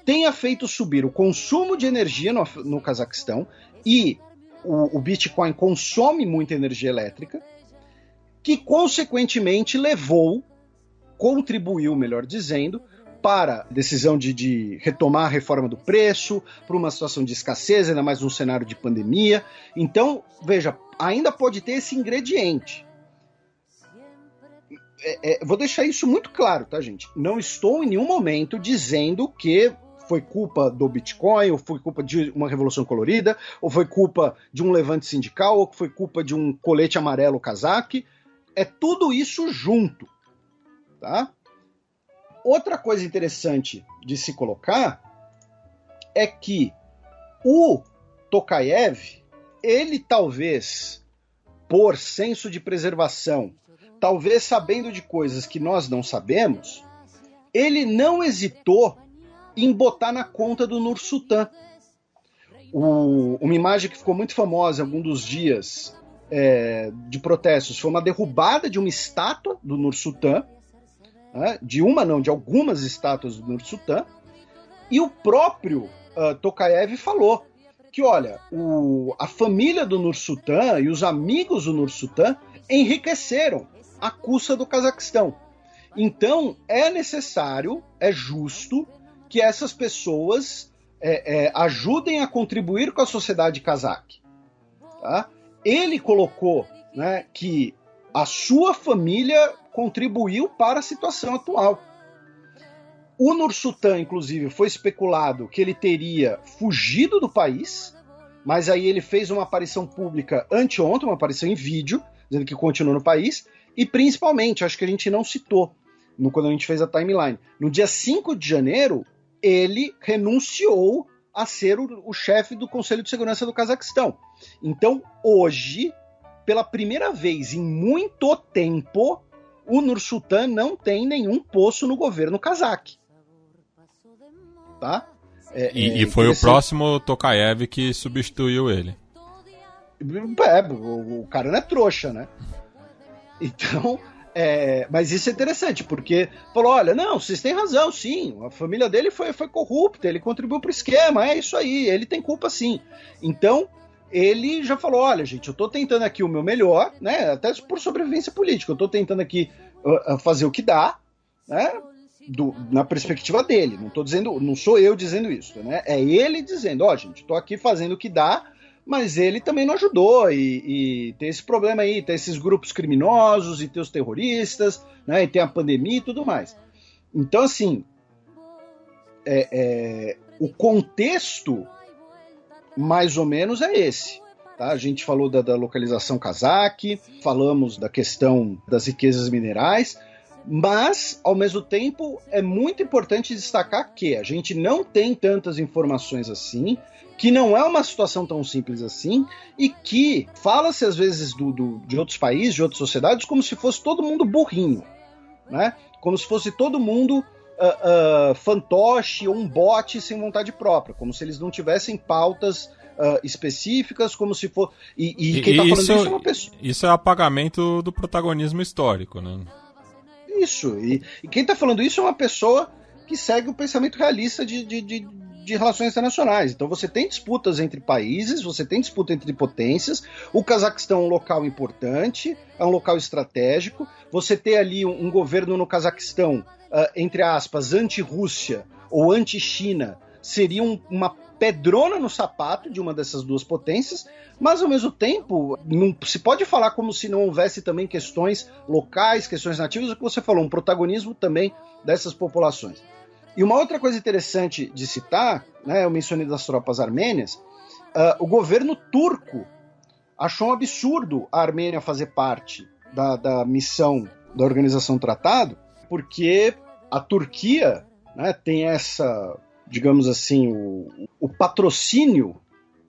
tenha feito subir o consumo de energia no Cazaquistão, e o Bitcoin consome muita energia elétrica, que consequentemente contribuiu, melhor dizendo, para a decisão de retomar a reforma do preço, para uma situação de escassez, ainda mais num cenário de pandemia. Então, veja, ainda pode ter esse ingrediente. Vou deixar isso muito claro, tá, gente? Não estou em nenhum momento dizendo que foi culpa do Bitcoin, ou foi culpa de uma revolução colorida, ou foi culpa de um levante sindical, ou foi culpa de um colete amarelo cazaque. É tudo isso junto. Tá? Outra coisa interessante de se colocar é que o Tokayev, ele talvez, por senso de preservação, talvez sabendo de coisas que nós não sabemos, ele não hesitou em botar na conta do Nursultan. Uma imagem que ficou muito famosa em algum dos dias de protestos foi uma derrubada de uma estátua do Nursultán, né, de algumas estátuas do Nursultán, e o próprio Tokayev falou que, olha, a família do Nursultán e os amigos do Nursultán enriqueceram à custa do Cazaquistão. Então, é necessário, é justo que essas pessoas ajudem a contribuir com a sociedade cazaque. Tá? Ele colocou, né, que a sua família contribuiu para a situação atual. O Nursultán, inclusive, foi especulado que ele teria fugido do país, mas aí ele fez uma aparição pública anteontem, uma aparição em vídeo, dizendo que continuou no país, e principalmente, acho que a gente não citou, quando a gente fez a timeline, no dia 5 de janeiro, ele renunciou a ser o chefe do Conselho de Segurança do Cazaquistão. Então, hoje, pela primeira vez em muito tempo, o Nursultán não tem nenhum posto no governo cazaque. Tá? E foi o próximo Tokayev que substituiu ele. O cara não é trouxa, né? Então, mas isso é interessante, porque falou, olha, não, vocês têm razão, sim, a família dele foi corrupta, ele contribuiu para o esquema, é isso aí, ele tem culpa sim. Então, ele já falou, olha, gente, eu tô tentando aqui o meu melhor, né, até por sobrevivência política, eu tô tentando aqui fazer o que dá, né, na perspectiva dele, não sou eu dizendo isso, né, é ele dizendo, ó, gente, tô aqui fazendo o que dá, mas ele também não ajudou, e tem esse problema aí, tem esses grupos criminosos, e tem os terroristas, né, e tem a pandemia e tudo mais. Então, assim, o contexto, mais ou menos, é esse. Tá? A gente falou da localização cazaque, falamos da questão das riquezas minerais, mas, ao mesmo tempo, é muito importante destacar que a gente não tem tantas informações assim, que não é uma situação tão simples assim, e que fala-se às vezes de outros países, de outras sociedades, como se fosse todo mundo burrinho, né? Como se fosse todo mundo fantoche ou um bote sem vontade própria, como se eles não tivessem pautas específicas, como se for... E quem está falando isso é uma pessoa... Isso é apagamento do protagonismo histórico, né? Isso, e quem está falando isso é uma pessoa que segue o pensamento realista de relações internacionais. Então você tem disputas entre países, você tem disputa entre potências, o Cazaquistão é um local importante, é um local estratégico, você tem ali um governo no Cazaquistão, entre aspas, anti-Rússia ou anti-China, seria uma pedrona no sapato de uma dessas duas potências, mas ao mesmo tempo não se pode falar como se não houvesse também questões locais, questões nativas, o que você falou, um protagonismo também dessas populações. E uma outra coisa interessante de citar, né, eu mencionei das tropas armênias, o governo turco achou um absurdo a Armênia fazer parte da missão da Organização do Tratado, porque a Turquia, né, tem essa, digamos assim, o patrocínio,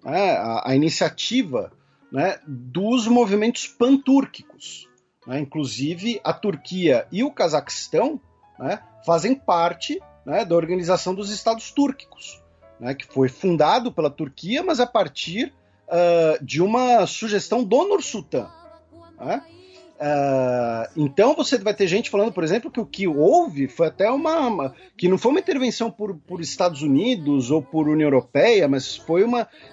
né, a iniciativa, né, dos movimentos pantúrquicos. Né, inclusive, a Turquia e o Cazaquistão, né, fazem parte, né, da Organização dos Estados Túrquicos, né, que foi fundado pela Turquia, mas a partir de uma sugestão do Nursultán. Né? Então você vai ter gente falando, por exemplo, que o que houve foi até que não foi uma intervenção por Estados Unidos ou por União Europeia, mas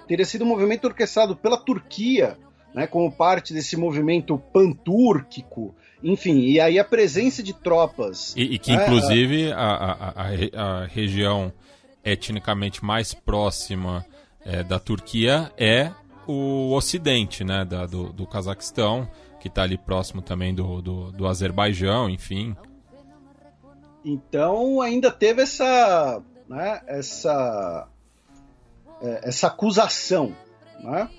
teria sido um movimento orquestrado pela Turquia, né, como parte desse movimento pantúrquico. Enfim, e aí a presença de tropas... E que, inclusive, a região etnicamente mais próxima da Turquia é o ocidente, né, do Cazaquistão, que está ali próximo também do Azerbaijão, enfim. Então, ainda teve essa acusação, né?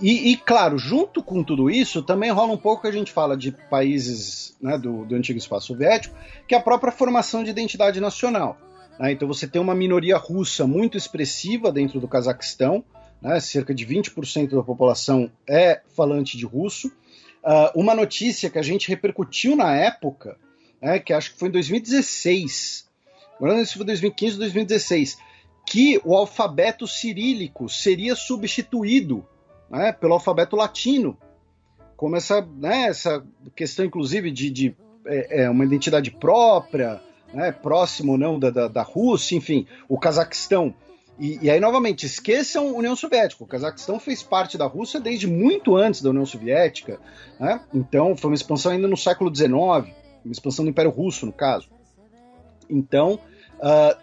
E, claro, junto com tudo isso, também rola um pouco que a gente fala de países, né, do antigo espaço soviético, que é a própria formação de identidade nacional. Né? Então você tem uma minoria russa muito expressiva dentro do Cazaquistão, né? Cerca de 20% da população é falante de russo. Uma notícia que a gente repercutiu na época, né, que acho que foi em 2016, agora não sei se foi 2015 ou 2016, que o alfabeto cirílico seria substituído, né, pelo alfabeto latino, como essa questão, inclusive, de uma identidade própria, né, próximo ou não da Rússia, enfim, o Cazaquistão. E aí, novamente, esqueçam a União Soviética. O Cazaquistão fez parte da Rússia desde muito antes da União Soviética, né? Então, foi uma expansão ainda no século XIX, uma expansão do Império Russo, no caso. Então,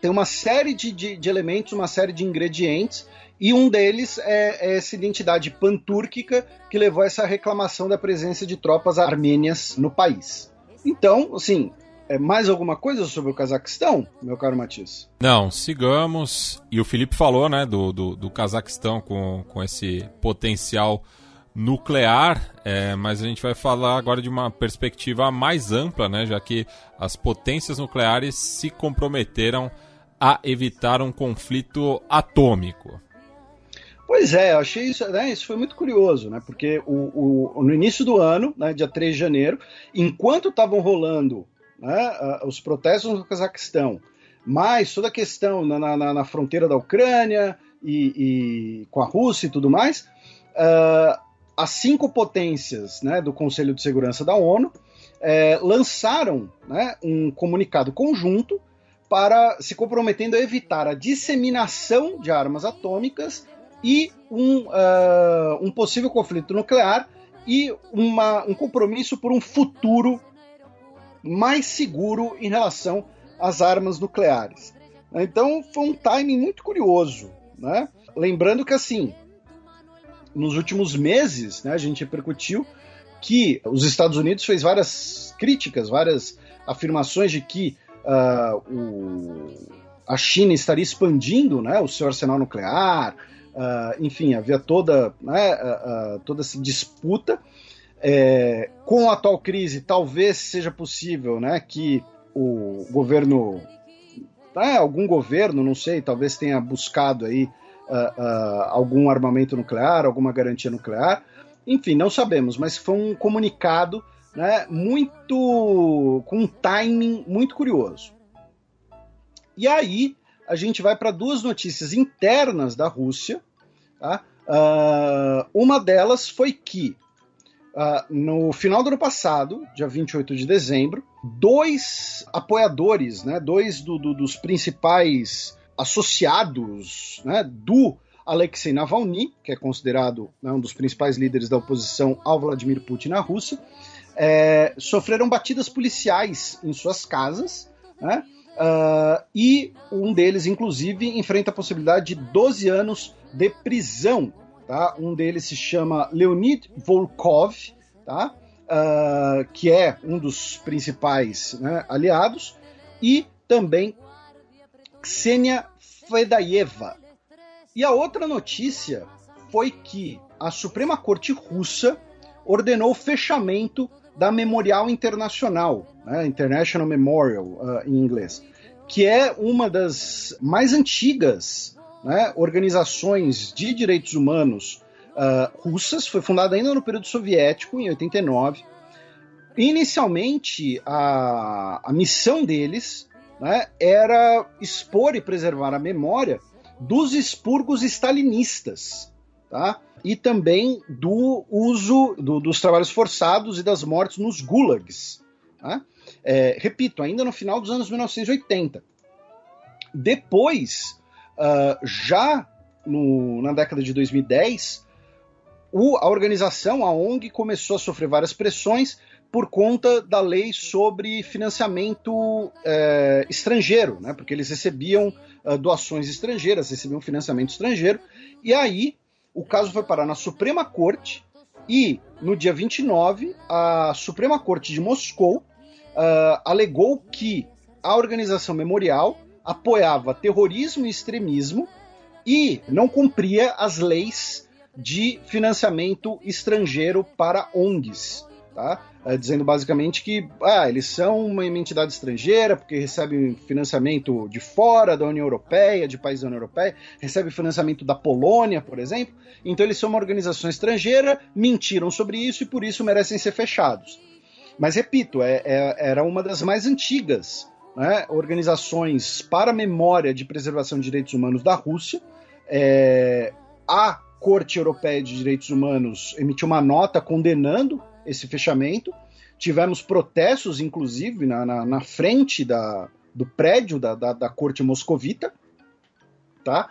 tem uma série de elementos, uma série de ingredientes, e um deles é essa identidade pantúrquica que levou a essa reclamação da presença de tropas armênias no país. Então, assim, mais alguma coisa sobre o Cazaquistão, meu caro Matias? Não, sigamos. E o Felipe falou, né, do Cazaquistão com esse potencial nuclear, mas a gente vai falar agora de uma perspectiva mais ampla, né, já que as potências nucleares se comprometeram a evitar um conflito atômico. Pois é, eu achei isso, né, isso foi muito curioso, né, porque no início do ano, né, dia 3 de janeiro, enquanto estavam rolando, né, os protestos no Cazaquistão, mais toda a questão na fronteira da Ucrânia e com a Rússia e tudo mais, as 5 potências, né, do Conselho de Segurança da ONU lançaram, né, um comunicado conjunto para se comprometendo a evitar a disseminação de armas atômicas e um possível conflito nuclear e um compromisso por um futuro mais seguro em relação às armas nucleares. Então foi um timing muito curioso, né? Lembrando que, assim, nos últimos meses, né, a gente repercutiu que os Estados Unidos fez várias críticas, várias afirmações de que a China estaria expandindo, né, o seu arsenal nuclear. Enfim, havia toda essa disputa. Com a atual crise, talvez seja possível, né, que o governo, algum governo, não sei, talvez tenha buscado aí algum armamento nuclear, alguma garantia nuclear. Enfim, não sabemos, mas foi um comunicado, né, com um timing muito curioso. E aí a gente vai para 2 notícias internas da Rússia. Tá? Uma delas foi que, no final do ano passado, dia 28 de dezembro, 2 apoiadores, né, 2 dos principais associados, né, do Alexei Navalny, que é considerado, né, um dos principais líderes da oposição ao Vladimir Putin na Rússia, sofreram batidas policiais em suas casas, né, e um deles, inclusive, enfrenta a possibilidade de 12 anos de prisão. Tá? Um deles se chama Leonid Volkov, tá? Que é um dos principais, né, aliados, e também Ksenia Fedayeva. E a outra notícia foi que a Suprema Corte Russa ordenou o fechamento da Memorial Internacional, né, International Memorial em inglês, que é uma das mais antigas, né, organizações de direitos humanos russas. Foi fundada ainda no período soviético, em 89. Inicialmente, a missão deles, né, era expor e preservar a memória dos expurgos stalinistas, tá? E também do uso dos trabalhos forçados e das mortes nos gulags. Tá? Repito, ainda no final dos anos 1980. Depois, já na década de 2010, a organização, a ONG, começou a sofrer várias pressões por conta da lei sobre financiamento estrangeiro, né? Porque eles recebiam doações estrangeiras, recebiam financiamento estrangeiro, e aí o caso foi parar na Suprema Corte, e no dia 29, a Suprema Corte de Moscou alegou que a organização Memorial apoiava terrorismo e extremismo e não cumpria as leis de financiamento estrangeiro para ONGs, tá? Dizendo basicamente que eles são uma entidade estrangeira porque recebem financiamento de fora da União Europeia, de países da União Europeia, recebem financiamento da Polônia, por exemplo, então eles são uma organização estrangeira, mentiram sobre isso e por isso merecem ser fechados. Mas repito, era uma das mais antigas, né, organizações para a memória de preservação de direitos humanos da Rússia. A Corte Europeia de Direitos Humanos emitiu uma nota condenando esse fechamento. Tivemos protestos, inclusive, na frente do prédio da Corte Moscovita. Tá?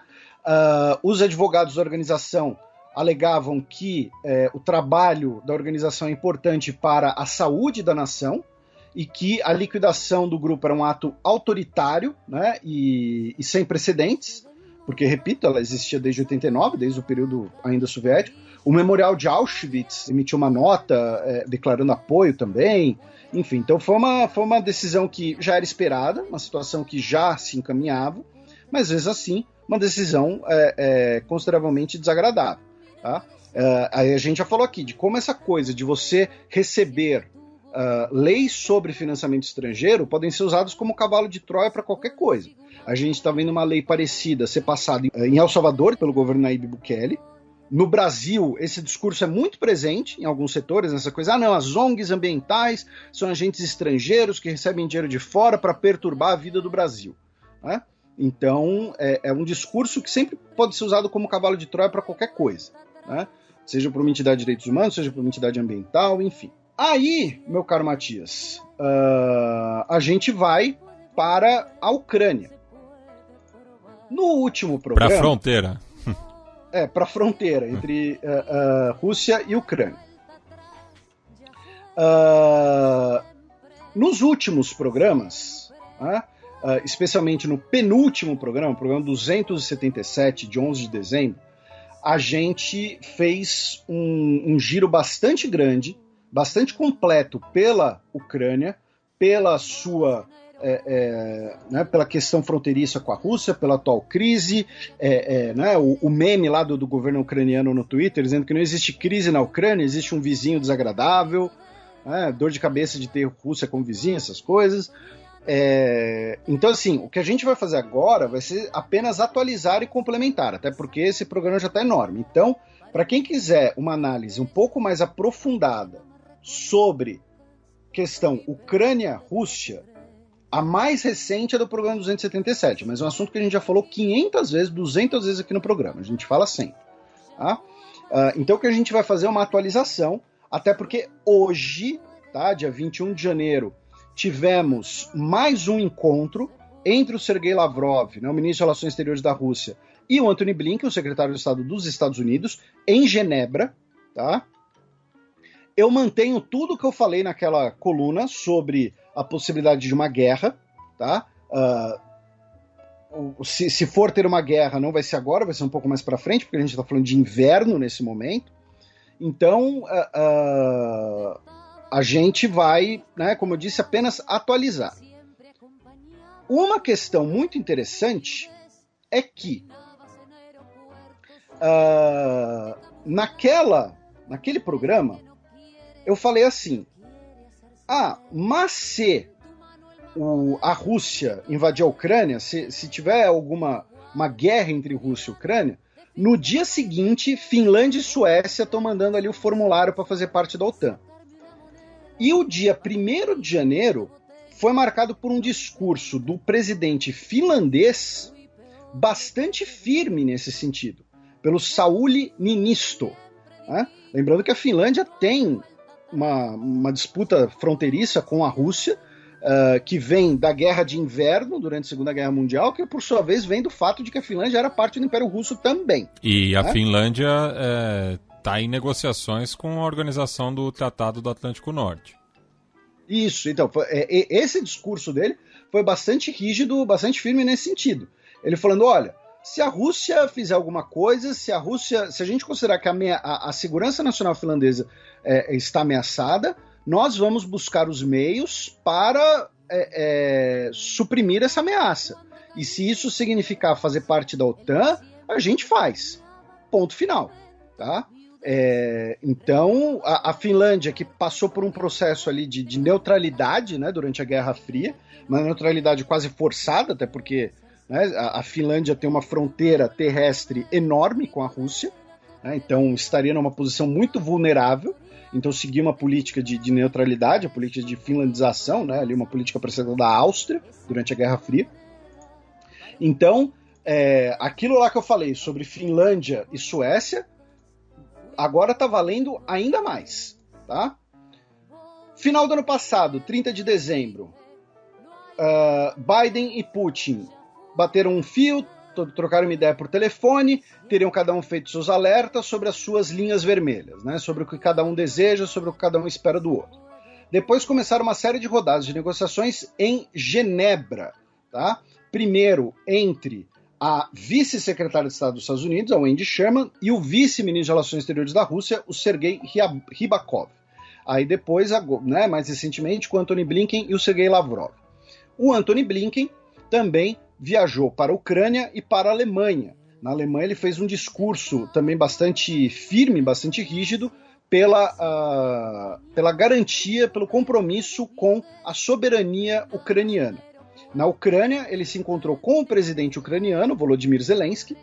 Os advogados da organização alegavam que o trabalho da organização é importante para a saúde da nação e que a liquidação do grupo era um ato autoritário, né, e sem precedentes, porque, repito, ela existia desde 89, desde o período ainda soviético. O Memorial de Auschwitz emitiu uma nota declarando apoio também. Enfim, então foi uma decisão que já era esperada, uma situação que já se encaminhava, mas, às vezes assim, uma decisão consideravelmente desagradável. Tá? Aí a gente já falou aqui de como essa coisa de você receber leis sobre financiamento estrangeiro podem ser usadas como cavalo de Troia para qualquer coisa. A gente está vendo uma lei parecida ser passada em El Salvador pelo governo Nayib Bukele. No Brasil, esse discurso é muito presente em alguns setores, essa coisa, não, as ONGs ambientais são agentes estrangeiros que recebem dinheiro de fora para perturbar a vida do Brasil. Né? Então, é um discurso que sempre pode ser usado como cavalo de Troia para qualquer coisa. Né? Seja por uma entidade de direitos humanos, seja por uma entidade ambiental, enfim. Aí, meu caro Matias, a gente vai para a Ucrânia. No último programa... Para a fronteira. Para a fronteira entre Rússia e Ucrânia. Nos últimos programas, especialmente no penúltimo programa, o programa 277, de 11 de dezembro, a gente fez um giro bastante grande, bastante completo pela Ucrânia, pela sua... né, pela questão fronteiriça com a Rússia, pela atual crise, né, o meme lá do governo ucraniano no Twitter, dizendo que não existe crise na Ucrânia, existe um vizinho desagradável, né, dor de cabeça de ter Rússia como vizinho, essas coisas. Então, assim, o que a gente vai fazer agora vai ser apenas atualizar e complementar, até porque esse programa já está enorme. Então, para quem quiser uma análise um pouco mais aprofundada sobre questão Ucrânia-Rússia, a mais recente é do programa 277, mas é um assunto que a gente já falou 500 vezes, 200 vezes aqui no programa, a gente fala sempre. Tá? Então o que a gente vai fazer é uma atualização, até porque hoje, tá, dia 21 de janeiro, tivemos mais um encontro entre o Sergei Lavrov, né, o ministro de Relações Exteriores da Rússia, e o Antony Blinken, o secretário de Estado dos Estados Unidos, em Genebra. Tá? Eu mantenho tudo que eu falei naquela coluna sobre a possibilidade de uma guerra, tá? Se for ter uma guerra, não vai ser agora, vai ser um pouco mais para frente, porque a gente está falando de inverno nesse momento. Então, a gente vai, né, como eu disse, apenas atualizar. Uma questão muito interessante é que naquele programa eu falei assim, mas se a Rússia invadir a Ucrânia, se tiver uma guerra entre Rússia e Ucrânia, no dia seguinte, Finlândia e Suécia estão mandando ali o formulário para fazer parte da OTAN. E o dia 1º de janeiro foi marcado por um discurso do presidente finlandês bastante firme nesse sentido, pelo Sauli Niinisto. Né? Lembrando que a Finlândia tem uma disputa fronteiriça com a Rússia, que vem da Guerra de Inverno, durante a Segunda Guerra Mundial, que por sua vez vem do fato de que a Finlândia era parte do Império Russo também. E a Finlândia está em negociações com a organização do Tratado do Atlântico Norte. Isso, então, esse discurso dele foi bastante rígido, bastante firme nesse sentido. Ele falando, olha, se a Rússia fizer alguma coisa, se a gente considerar que a segurança nacional finlandesa está ameaçada, nós vamos buscar os meios para suprimir essa ameaça. E se isso significar fazer parte da OTAN, a gente faz. Ponto final. Tá? Então, a Finlândia, que passou por um processo ali de neutralidade, né, durante a Guerra Fria, uma neutralidade quase forçada, até porque, né, a Finlândia tem uma fronteira terrestre enorme com a Rússia, né, então estaria numa posição muito vulnerável. Então seguir uma política de neutralidade, a política de finlandização, né, ali uma política parecida da Áustria durante a Guerra Fria. Então, aquilo lá que eu falei sobre Finlândia e Suécia agora está valendo ainda mais, tá? Final do ano passado, 30 de dezembro, Biden e Putin bateram um fio, trocaram uma ideia por telefone, teriam cada um feito seus alertas sobre as suas linhas vermelhas, né? Sobre o que cada um deseja, sobre o que cada um espera do outro. Depois começaram uma série de rodadas de negociações em Genebra, tá? Primeiro entre a vice-secretária de Estado dos Estados Unidos, a Wendy Sherman, e o vice-ministro de Relações Exteriores da Rússia, o Sergei Rybakov. Aí depois, né, mais recentemente, com o Antony Blinken e o Sergei Lavrov. O Antony Blinken também viajou para a Ucrânia e para a Alemanha. Na Alemanha ele fez um discurso também bastante firme, bastante rígido, pela garantia, pelo compromisso com a soberania ucraniana. Na Ucrânia, ele se encontrou com o presidente ucraniano, Volodymyr Zelensky,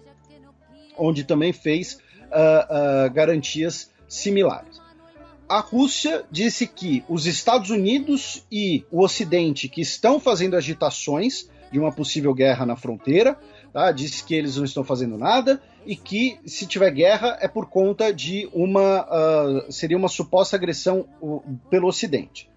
onde também fez garantias similares. A Rússia disse que os Estados Unidos e o Ocidente, que estão fazendo agitações de uma possível guerra na fronteira, tá? Disse que eles não estão fazendo nada e que, se tiver guerra, é por conta de seria uma suposta agressão pelo Ocidente.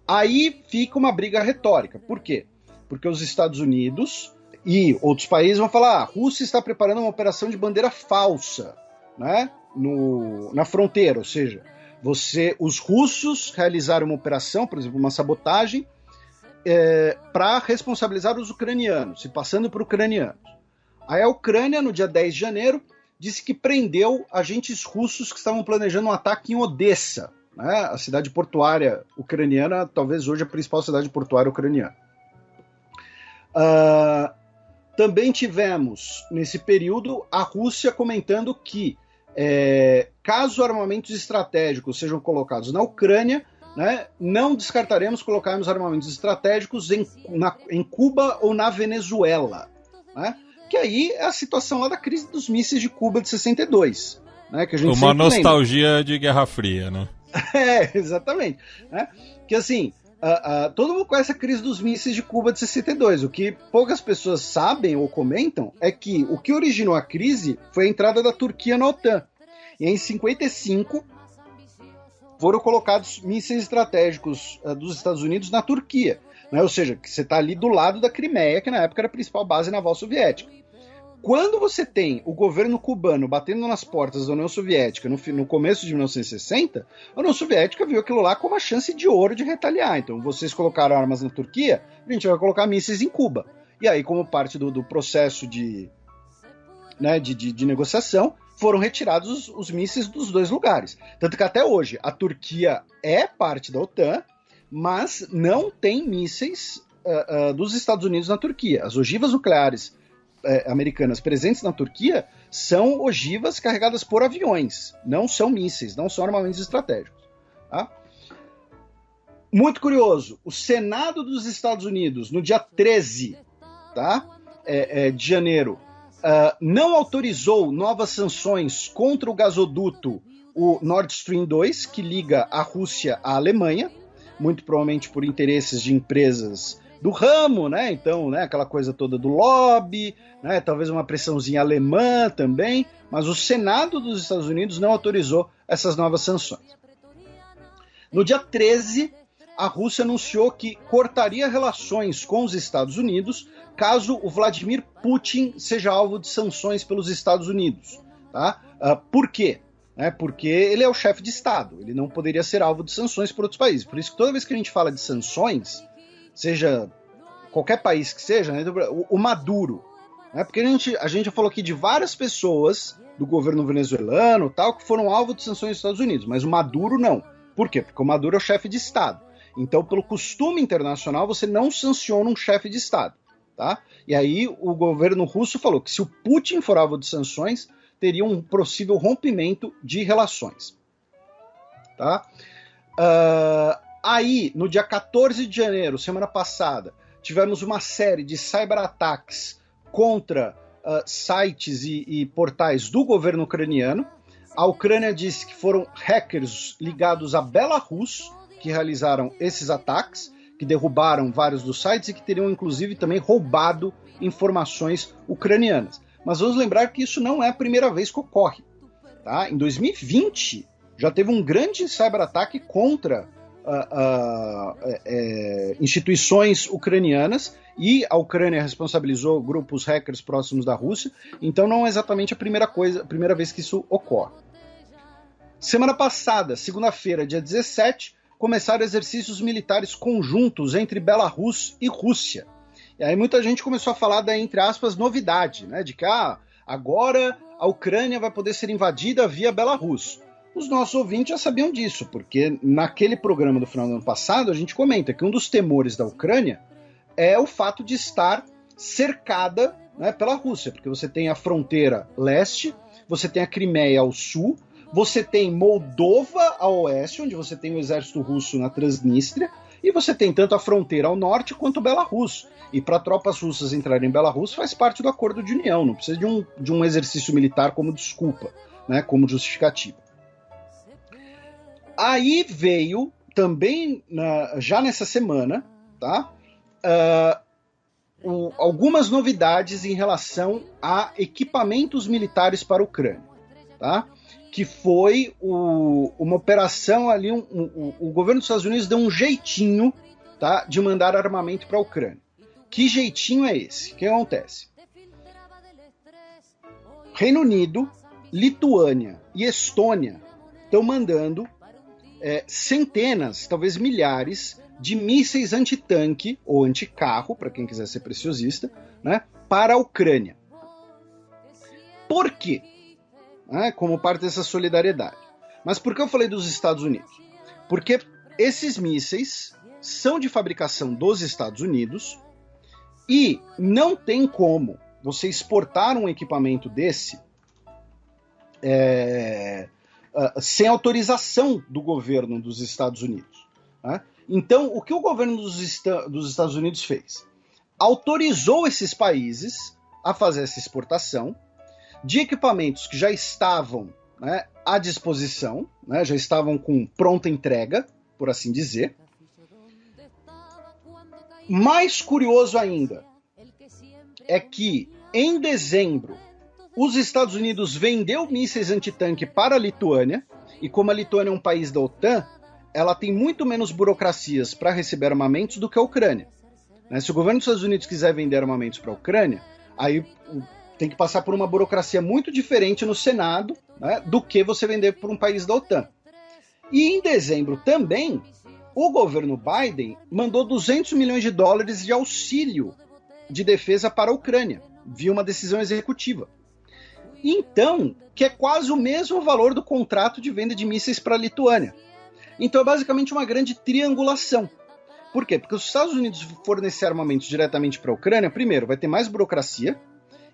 Aí fica uma briga retórica. Por quê? Porque os Estados Unidos e outros países vão falar: a Rússia está preparando uma operação de bandeira falsa, né, na fronteira, ou seja, os russos realizaram uma operação, por exemplo, uma sabotagem, para responsabilizar os ucranianos, se passando por ucranianos. Aí a Ucrânia, no dia 10 de janeiro, disse que prendeu agentes russos que estavam planejando um ataque em Odessa, né, a cidade portuária ucraniana, talvez hoje a principal cidade portuária ucraniana. Também tivemos, nesse período, a Rússia comentando que, caso armamentos estratégicos sejam colocados na Ucrânia, né, não descartaremos colocarmos armamentos estratégicos em Cuba ou na Venezuela, né, que aí é a situação lá da crise dos mísseis de Cuba de 62. Né, que a gente uma nostalgia lembra. De Guerra Fria, né? Exatamente. Né, que assim, todo mundo conhece a crise dos mísseis de Cuba de 62. O que poucas pessoas sabem ou comentam é que o que originou a crise foi a entrada da Turquia na OTAN. E em 55 foram colocados mísseis estratégicos dos Estados Unidos na Turquia. Né? Ou seja, que você está ali do lado da Crimeia, que na época era a principal base naval soviética. Quando você tem o governo cubano batendo nas portas da União Soviética no começo de 1960, a União Soviética viu aquilo lá como uma chance de ouro de retaliar. Então, vocês colocaram armas na Turquia, a gente vai colocar mísseis em Cuba. E aí, como parte do processo de negociação, foram retirados os mísseis dos dois lugares. Tanto que até hoje, a Turquia é parte da OTAN, mas não tem mísseis dos Estados Unidos na Turquia. As ogivas nucleares americanas presentes na Turquia são ogivas carregadas por aviões, não são mísseis, não são armamentos estratégicos. Tá? Muito curioso, o Senado dos Estados Unidos, no dia 13 de janeiro, não autorizou novas sanções contra o gasoduto, o Nord Stream 2, que liga a Rússia à Alemanha, muito provavelmente por interesses de empresas do ramo, né? Então, né, aquela coisa toda do lobby, né, talvez uma pressãozinha alemã também, mas o Senado dos Estados Unidos não autorizou essas novas sanções. No dia 13, a Rússia anunciou que cortaria relações com os Estados Unidos caso o Vladimir Putin seja alvo de sanções pelos Estados Unidos. Tá? Por quê? Porque ele é o chefe de Estado, ele não poderia ser alvo de sanções por outros países. Por isso que toda vez que a gente fala de sanções, seja qualquer país que seja, né, o Maduro, né, porque a gente já falou aqui de várias pessoas do governo venezuelano tal, que foram alvo de sanções dos Estados Unidos, mas o Maduro não. Por quê? Porque o Maduro é o chefe de Estado. Então, pelo costume internacional, você não sanciona um chefe de Estado. Tá? E aí o governo russo falou que se o Putin for alvo de sanções, teria um possível rompimento de relações. Tá? Aí, no dia 14 de janeiro, semana passada, tivemos uma série de cyberataques contra sites e portais do governo ucraniano. A Ucrânia disse que foram hackers ligados a Belarus que realizaram esses ataques, que derrubaram vários dos sites e que teriam, inclusive, também roubado informações ucranianas. Mas vamos lembrar que isso não é a primeira vez que ocorre. Tá? Em 2020, já teve um grande cyberataque contra instituições ucranianas, e a Ucrânia responsabilizou grupos hackers próximos da Rússia, então não é exatamente a primeira vez que isso ocorre. Semana passada, segunda-feira, dia 17, começaram exercícios militares conjuntos entre Belarus e Rússia. E aí muita gente começou a falar da, entre aspas, novidade, né, de que agora a Ucrânia vai poder ser invadida via Belarus. Os nossos ouvintes já sabiam disso, porque naquele programa do final do ano passado a gente comenta que um dos temores da Ucrânia é o fato de estar cercada, né, pela Rússia, porque você tem a fronteira leste, você tem a Crimeia ao sul, você tem Moldova ao oeste, onde você tem o exército russo na Transnistria, e você tem tanto a fronteira ao norte quanto Belarus. E para tropas russas entrarem em Belarus faz parte do acordo de união, não precisa de um exercício militar como desculpa, né, como justificativa. Aí veio também, já nessa semana, tá, algumas novidades em relação a equipamentos militares para a Ucrânia, tá? Que foi uma operação ali, o governo dos Estados Unidos deu um jeitinho, tá, de mandar armamento para a Ucrânia. Que jeitinho é esse? O que acontece? Reino Unido, Lituânia e Estônia estão mandando centenas, talvez milhares, de mísseis antitanque ou anticarro, para quem quiser ser preciosista, né, para a Ucrânia. Por quê? Como parte dessa solidariedade. Mas por que eu falei dos Estados Unidos? Porque esses mísseis são de fabricação dos Estados Unidos e não tem como você exportar um equipamento desse sem autorização do governo dos Estados Unidos. Né? Então, o que o governo dos Estados Unidos fez? Autorizou esses países a fazer essa exportação de equipamentos que já estavam, né, à disposição, né, já estavam com pronta entrega, por assim dizer. Mais curioso ainda é que, em dezembro, os Estados Unidos vendeu mísseis antitanque para a Lituânia, e como a Lituânia é um país da OTAN, ela tem muito menos burocracias para receber armamentos do que a Ucrânia. Se o governo dos Estados Unidos quiser vender armamentos para a Ucrânia, aí tem que passar por uma burocracia muito diferente no Senado, né, do que você vender por um país da OTAN. E em dezembro também, o governo Biden mandou $200 milhões de auxílio de defesa para a Ucrânia, via uma decisão executiva. Então, que é quase o mesmo valor do contrato de venda de mísseis para a Lituânia. Então é basicamente uma grande triangulação. Por quê? Porque os Estados Unidos fornecer armamentos diretamente para a Ucrânia, primeiro, vai ter mais burocracia,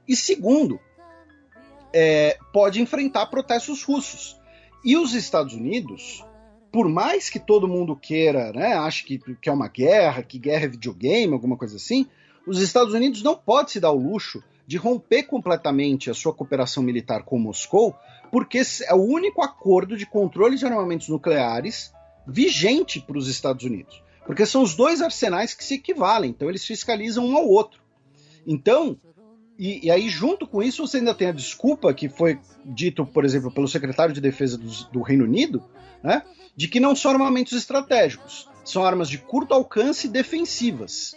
e segundo, pode enfrentar protestos russos. E os Estados Unidos, por mais que todo mundo queira, né, ache que é uma guerra, que guerra é videogame, alguma coisa assim, os Estados Unidos não pode se dar o luxo de romper completamente a sua cooperação militar com Moscou, porque é o único acordo de controle de armamentos nucleares vigente para os Estados Unidos. Porque são os dois arsenais que se equivalem, então eles fiscalizam um ao outro. Então, e aí junto com isso você ainda tem a desculpa que foi dito, por exemplo, pelo secretário de Defesa do Reino Unido, né, de que não são armamentos estratégicos, são armas de curto alcance e defensivas.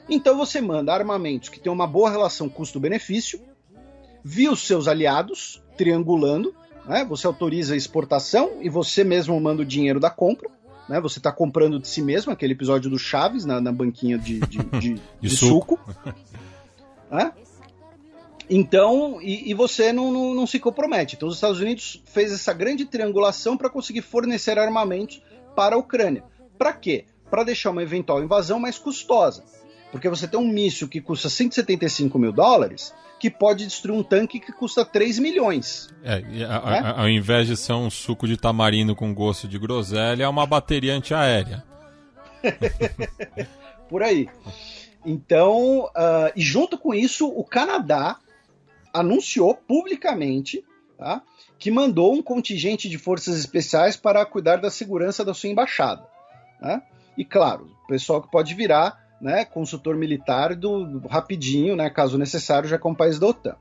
Então você manda armamentos que têm uma boa relação custo-benefício, via os seus aliados, triangulando, né? Você autoriza a exportação e você mesmo manda o dinheiro da compra, né? Você está comprando de si mesmo, aquele episódio do Chaves na banquinha de suco. Né? Então, e você não se compromete. Então os Estados Unidos fez essa grande triangulação para conseguir fornecer armamentos para a Ucrânia. Para quê? Para deixar uma eventual invasão mais custosa. Porque você tem um míssil que custa $175 mil, que pode destruir um tanque que custa 3 milhões. Ao invés de ser um suco de tamarindo com gosto de groselha, é uma bateria antiaérea. Por aí. Então, e junto com isso, o Canadá anunciou publicamente, tá, que mandou um contingente de forças especiais para cuidar da segurança da sua embaixada. Né? E claro, o pessoal que pode virar, né, consultor militar rapidinho, né, caso necessário, já que é um país da OTAN.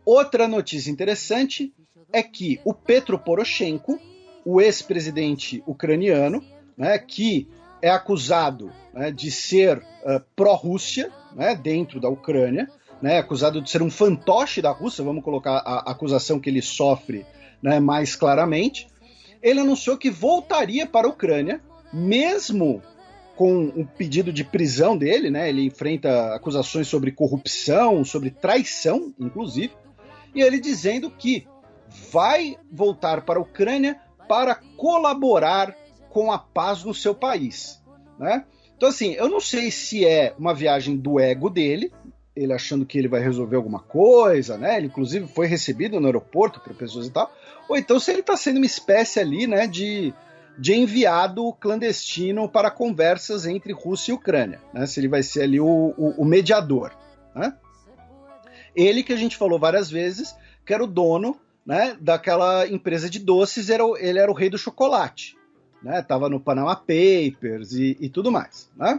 Outra notícia interessante é que o Petro Poroshenko, o ex-presidente ucraniano, né, que é acusado, né, de ser pró-Rússia, né, dentro da Ucrânia, né, acusado de ser um fantoche da Rússia, vamos colocar a acusação que ele sofre, né, mais claramente, ele anunciou que voltaria para a Ucrânia, mesmo com o pedido de prisão dele, né, ele enfrenta acusações sobre corrupção, sobre traição, inclusive, e ele dizendo que vai voltar para a Ucrânia para colaborar com a paz no seu país, né? Então, assim, eu não sei se é uma viagem do ego dele, ele achando que ele vai resolver alguma coisa, né? Ele, inclusive, foi recebido no aeroporto por pessoas e tal, ou então se ele está sendo uma espécie ali, né, de enviado clandestino para conversas entre Rússia e Ucrânia, né? Se ele vai ser ali o mediador, né? Ele que a gente falou várias vezes, que era o dono, né, daquela empresa de doces, ele era o rei do chocolate, né? Tava no Panama Papers e tudo mais, né?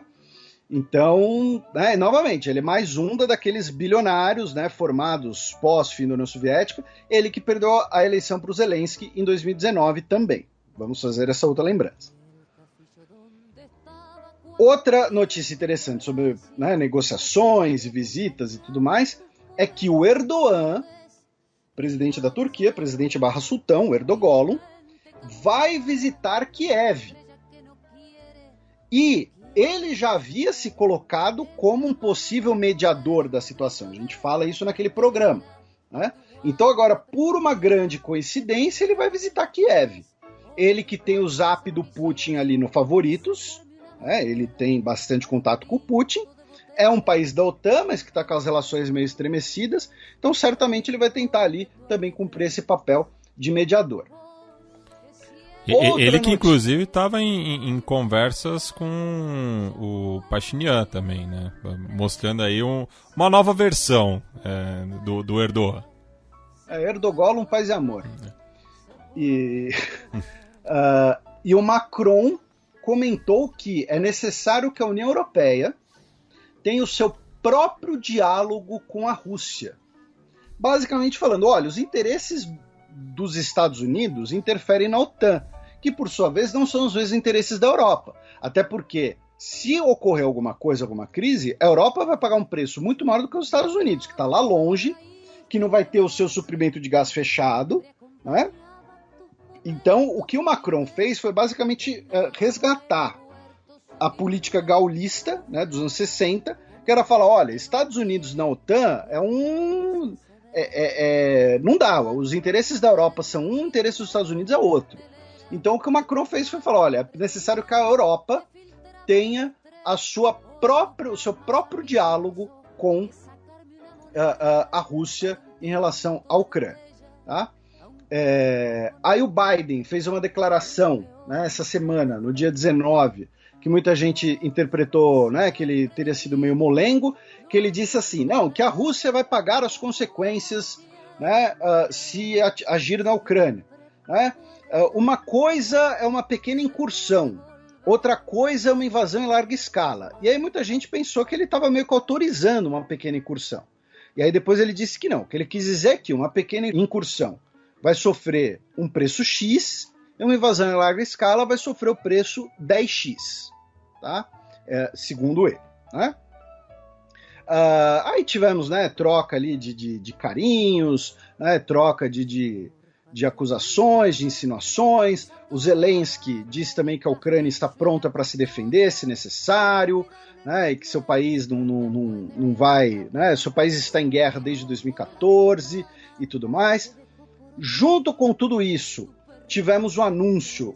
Então, né, novamente, ele é mais um daqueles bilionários, né, formados pós-fim da União Soviética, ele que perdeu a eleição para o Zelensky em 2019 também. Vamos fazer essa outra lembrança. Outra notícia interessante sobre, né, negociações e visitas e tudo mais é que o Erdogan, presidente da Turquia, presidente barra sultão, o Erdogan, vai visitar Kiev. E ele já havia se colocado como um possível mediador da situação. A gente fala isso naquele programa, né? Então agora, por uma grande coincidência, ele vai visitar Kiev. Ele que tem o zap do Putin ali no favoritos, né? Ele tem bastante contato com o Putin, é um país da OTAN, mas que está com as relações meio estremecidas, então certamente ele vai tentar ali também cumprir esse papel de mediador. Ele que inclusive estava em conversas com o Pashinyan também, né? Mostrando aí uma nova versão do Erdogan. Erdogan, paz e amor. E o Macron comentou que é necessário que a União Europeia tenha o seu próprio diálogo com a Rússia. Basicamente falando, olha, os interesses dos Estados Unidos interferem na OTAN, que por sua vez não são os mesmos interesses da Europa. Até porque, se ocorrer alguma coisa, alguma crise, a Europa vai pagar um preço muito maior do que os Estados Unidos, que está lá longe, que não vai ter o seu suprimento de gás fechado, né? Então, o que o Macron fez foi basicamente resgatar a política gaulista, né, dos anos 60, que era falar, olha, Estados Unidos na OTAN não dá, os interesses da Europa são um, o interesse dos Estados Unidos é outro. Então o que o Macron fez foi falar, olha, é necessário que a Europa tenha o seu próprio diálogo com a Rússia em relação à Ucrânia. Tá? Aí o Biden fez uma declaração, né, essa semana, no dia 19, que muita gente interpretou, né, que ele teria sido meio molengo, que ele disse assim, não, que a Rússia vai pagar as consequências, né, se agir na Ucrânia. Né? Uma coisa é uma pequena incursão, outra coisa é uma invasão em larga escala. E aí muita gente pensou que ele estava meio que autorizando uma pequena incursão. E aí depois ele disse que não, que ele quis dizer que uma pequena incursão vai sofrer um preço X, e uma invasão em larga escala vai sofrer o preço 10X, tá? Segundo ele. Né? Aí tivemos, né, troca ali de carinhos, né, troca de acusações, de insinuações. O Zelensky disse também que a Ucrânia está pronta para se defender, se necessário, né, e que seu país não vai... Né, seu país está em guerra desde 2014 e tudo mais. Junto com tudo isso, tivemos um anúncio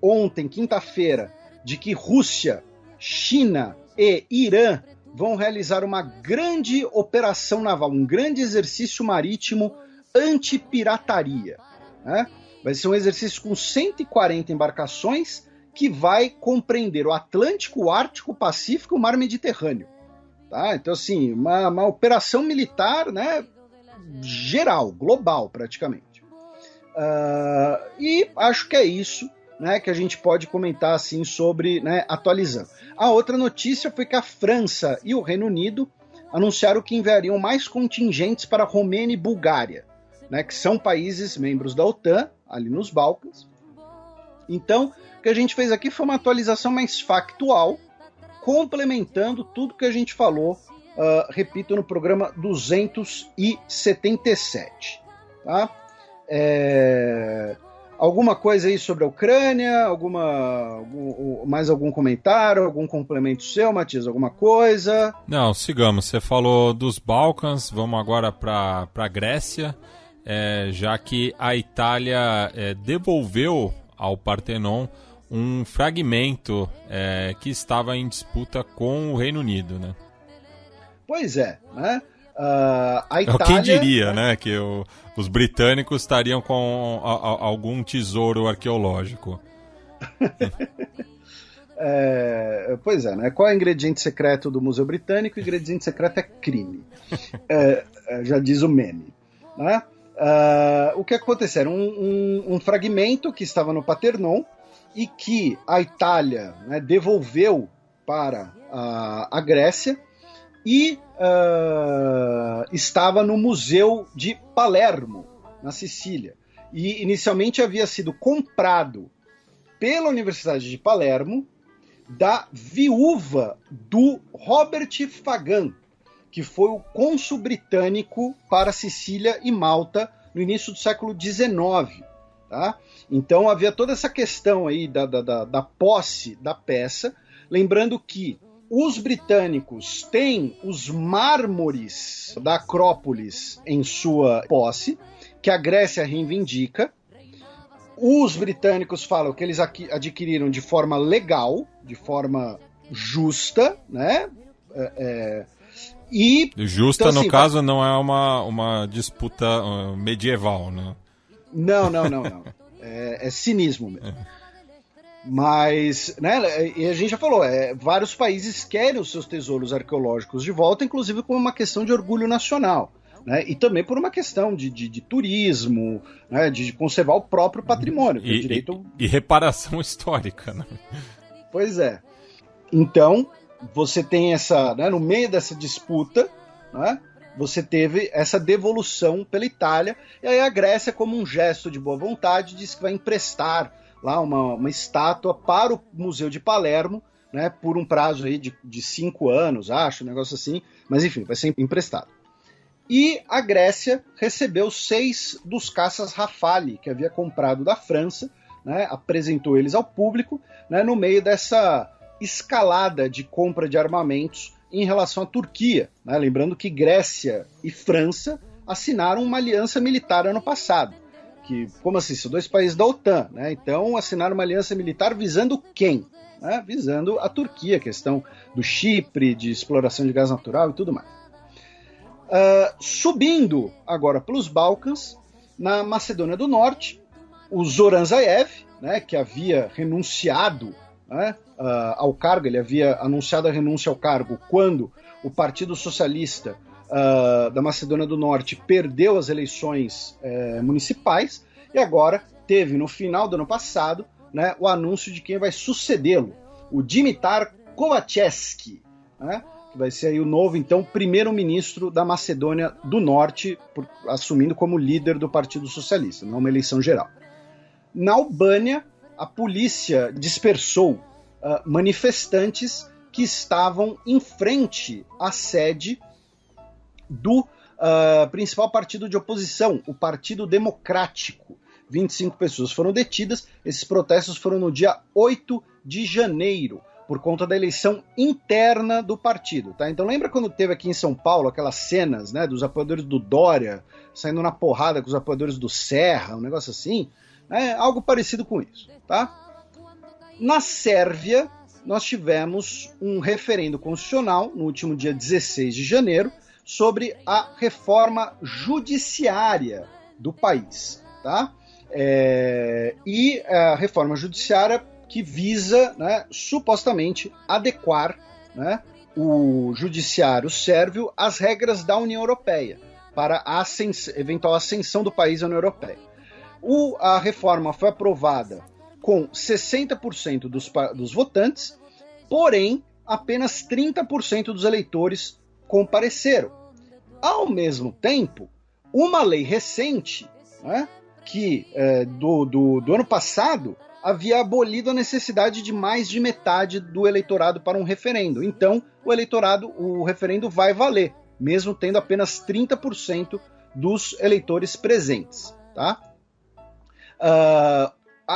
ontem, quinta-feira, de que Rússia, China e Irã vão realizar uma grande operação naval, um grande exercício marítimo anti-pirataria. Né? Vai ser um exercício com 140 embarcações que vai compreender o Atlântico, o Ártico, o Pacífico e o Mar Mediterrâneo. Tá? Então, assim, uma operação militar, né, geral, global, praticamente. E acho que é isso, né, que a gente pode comentar assim sobre, né, atualizando. A outra notícia foi que a França e o Reino Unido anunciaram que enviariam mais contingentes para Romênia e Bulgária, né, que são países membros da OTAN, ali nos Balcãs. Então, o que a gente fez aqui foi uma atualização mais factual, complementando tudo que a gente falou, repito, no programa 277. Tá? Alguma coisa aí sobre a Ucrânia? Mais algum comentário? Algum complemento seu, Matias? Alguma coisa? Não, sigamos. Você falou dos Balcãs, vamos agora para a Grécia, já que a Itália devolveu ao Partenon um fragmento que estava em disputa com o Reino Unido, né? Pois é, né? A Itália... Quem diria, né, que os britânicos estariam com algum tesouro arqueológico. Pois é, né? Qual é o ingrediente secreto do Museu Britânico? O ingrediente secreto é crime. Já diz o meme. Né? O que aconteceu? Era um fragmento que estava no Partenon e que a Itália, né, devolveu para a Grécia, e estava no Museu de Palermo, na Sicília. E inicialmente havia sido comprado pela Universidade de Palermo da viúva do Robert Fagan, que foi o cônsul britânico para Sicília e Malta no início do século XIX. Tá? Então havia toda essa questão aí da posse da peça, lembrando que os britânicos têm os mármores da Acrópolis em sua posse, que a Grécia reivindica. Os britânicos falam que eles adquiriram de forma legal, de forma justa, né? Justa, então, assim, no caso, não é uma disputa medieval, né? Não. É cinismo mesmo. Mas, né, e a gente já falou, vários países querem os seus tesouros arqueológicos de volta, inclusive como uma questão de orgulho nacional, né, e também por uma questão de turismo, né, de conservar o próprio patrimônio. E reparação histórica, né? Pois é. Então, você tem essa, né, no meio dessa disputa, né, você teve essa devolução pela Itália, e aí a Grécia, como um gesto de boa vontade, disse que vai emprestar lá uma estátua para o Museu de Palermo, né, por um prazo aí de 5 anos, acho, um negócio assim, mas enfim, vai ser emprestado. E a Grécia recebeu 6 dos caças Rafale, que havia comprado da França, né, apresentou eles ao público, né, no meio dessa escalada de compra de armamentos em relação à Turquia, né, lembrando que Grécia e França assinaram uma aliança militar ano passado. Que, como assim, são 2 países da OTAN, né? Então assinaram uma aliança militar visando quem? Né? Visando a Turquia, questão do Chipre, de exploração de gás natural e tudo mais. Subindo agora pelos Balcãs, na Macedônia do Norte, o Zoran Zaev, né, que havia renunciado, né, ao cargo, ele havia anunciado a renúncia ao cargo quando o Partido Socialista da Macedônia do Norte perdeu as eleições municipais, e agora teve, no final do ano passado, né, o anúncio de quem vai sucedê-lo, o Dimitar Kovačevski, né, que vai ser aí o novo, então, primeiro-ministro da Macedônia do Norte, assumindo como líder do Partido Socialista, não uma eleição geral. Na Albânia, a polícia dispersou manifestantes que estavam em frente à sede do principal partido de oposição, o Partido Democrático. 25 pessoas foram detidas. Esses protestos foram no dia 8 de janeiro, por conta da eleição interna do partido. Tá? Então lembra quando teve aqui em São Paulo aquelas cenas, né, dos apoiadores do Dória saindo na porrada com os apoiadores do Serra, um negócio assim? Algo parecido com isso. Tá? Na Sérvia, nós tivemos um referendo constitucional no último dia 16 de janeiro, sobre a reforma judiciária do país. Tá? E a reforma judiciária que visa, né, supostamente adequar, né, o judiciário sérvio às regras da União Europeia, para a eventual ascensão do país à União Europeia. A reforma foi aprovada com 60% dos votantes, porém apenas 30% dos eleitores compareceram. Ao mesmo tempo, uma lei recente, né, que do ano passado havia abolido a necessidade de mais de metade do eleitorado para um referendo. Então, o referendo vai valer, mesmo tendo apenas 30% dos eleitores presentes. Tá? A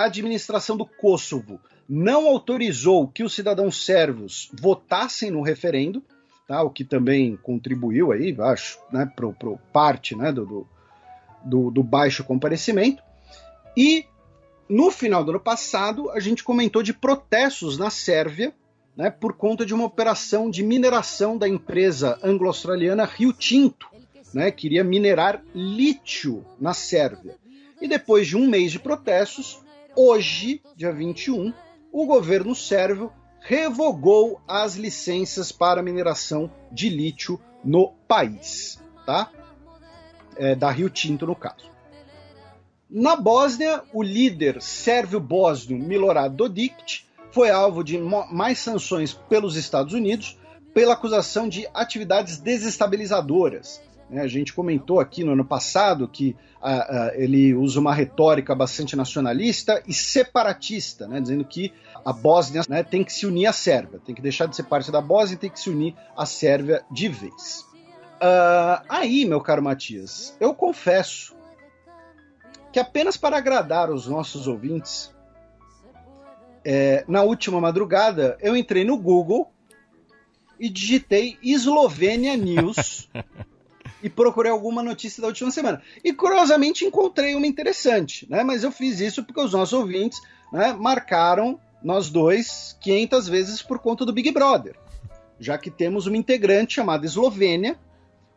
administração do Kosovo não autorizou que os cidadãos sérvios votassem no referendo, tá? O que também contribuiu aí, acho, né, para parte, né, do baixo comparecimento. E no final do ano passado, a gente comentou de protestos na Sérvia, né, por conta de uma operação de mineração da empresa anglo-australiana Rio Tinto, né, queria minerar lítio na Sérvia. E depois de um mês de protestos, hoje, dia 21, o governo sérvio revogou as licenças para mineração de lítio no país, tá? Da Rio Tinto, no caso. Na Bósnia, o líder sérvio-bósnio Milorad Dodik foi alvo de mais sanções pelos Estados Unidos pela acusação de atividades desestabilizadoras. A gente comentou aqui no ano passado que ele usa uma retórica bastante nacionalista e separatista, né, dizendo que a Bósnia, né, tem que se unir à Sérvia, tem que deixar de ser parte da Bósnia e tem que se unir à Sérvia de vez. Aí, meu caro Matias, eu confesso que apenas para agradar os nossos ouvintes, na última madrugada eu entrei no Google e digitei Eslovênia News e procurei alguma notícia da última semana. E, curiosamente, encontrei uma interessante, né? Mas eu fiz isso porque os nossos ouvintes, né, marcaram nós dois 500 vezes por conta do Big Brother, já que temos uma integrante chamada Eslovênia.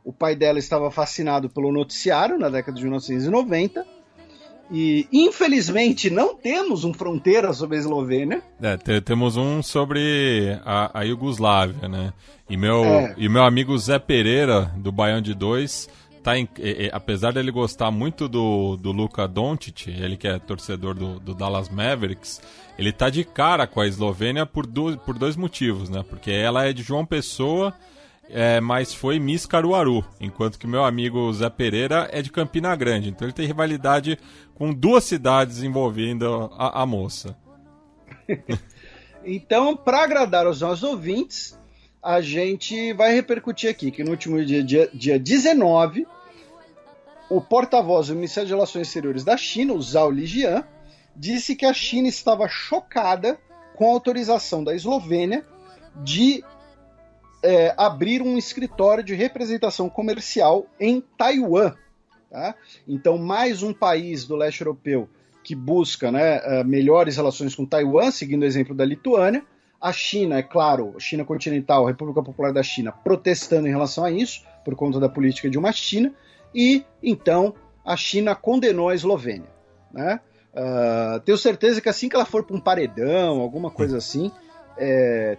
O pai dela estava fascinado pelo noticiário na década de 1990, e, infelizmente, não temos um Fronteira sobre a Eslovênia. Temos um sobre a Iugoslávia, né? E meu amigo Zé Pereira, do Baião de 2, apesar dele gostar muito do Luka Doncic, ele que é torcedor do Dallas Mavericks, ele tá de cara com a Eslovênia por dois motivos, né? Porque ela é de João Pessoa, mas foi Miss Caruaru, enquanto que meu amigo Zé Pereira é de Campina Grande, então ele tem rivalidade com duas cidades envolvendo a moça. Então, para agradar os nossos ouvintes, a gente vai repercutir aqui que no último dia 19, o porta-voz do Ministério de Relações Exteriores da China, o Zhao Lijian, disse que a China estava chocada com a autorização da Eslovênia de abrir um escritório de representação comercial em Taiwan. Tá? Então, mais um país do leste europeu que busca, né, melhores relações com Taiwan, seguindo o exemplo da Lituânia. A China, é claro, a China continental, a República Popular da China, protestando em relação a isso, por conta da política de uma China, e então a China condenou a Eslovênia. Né? Tenho certeza que assim que ela for para um paredão, alguma coisa assim,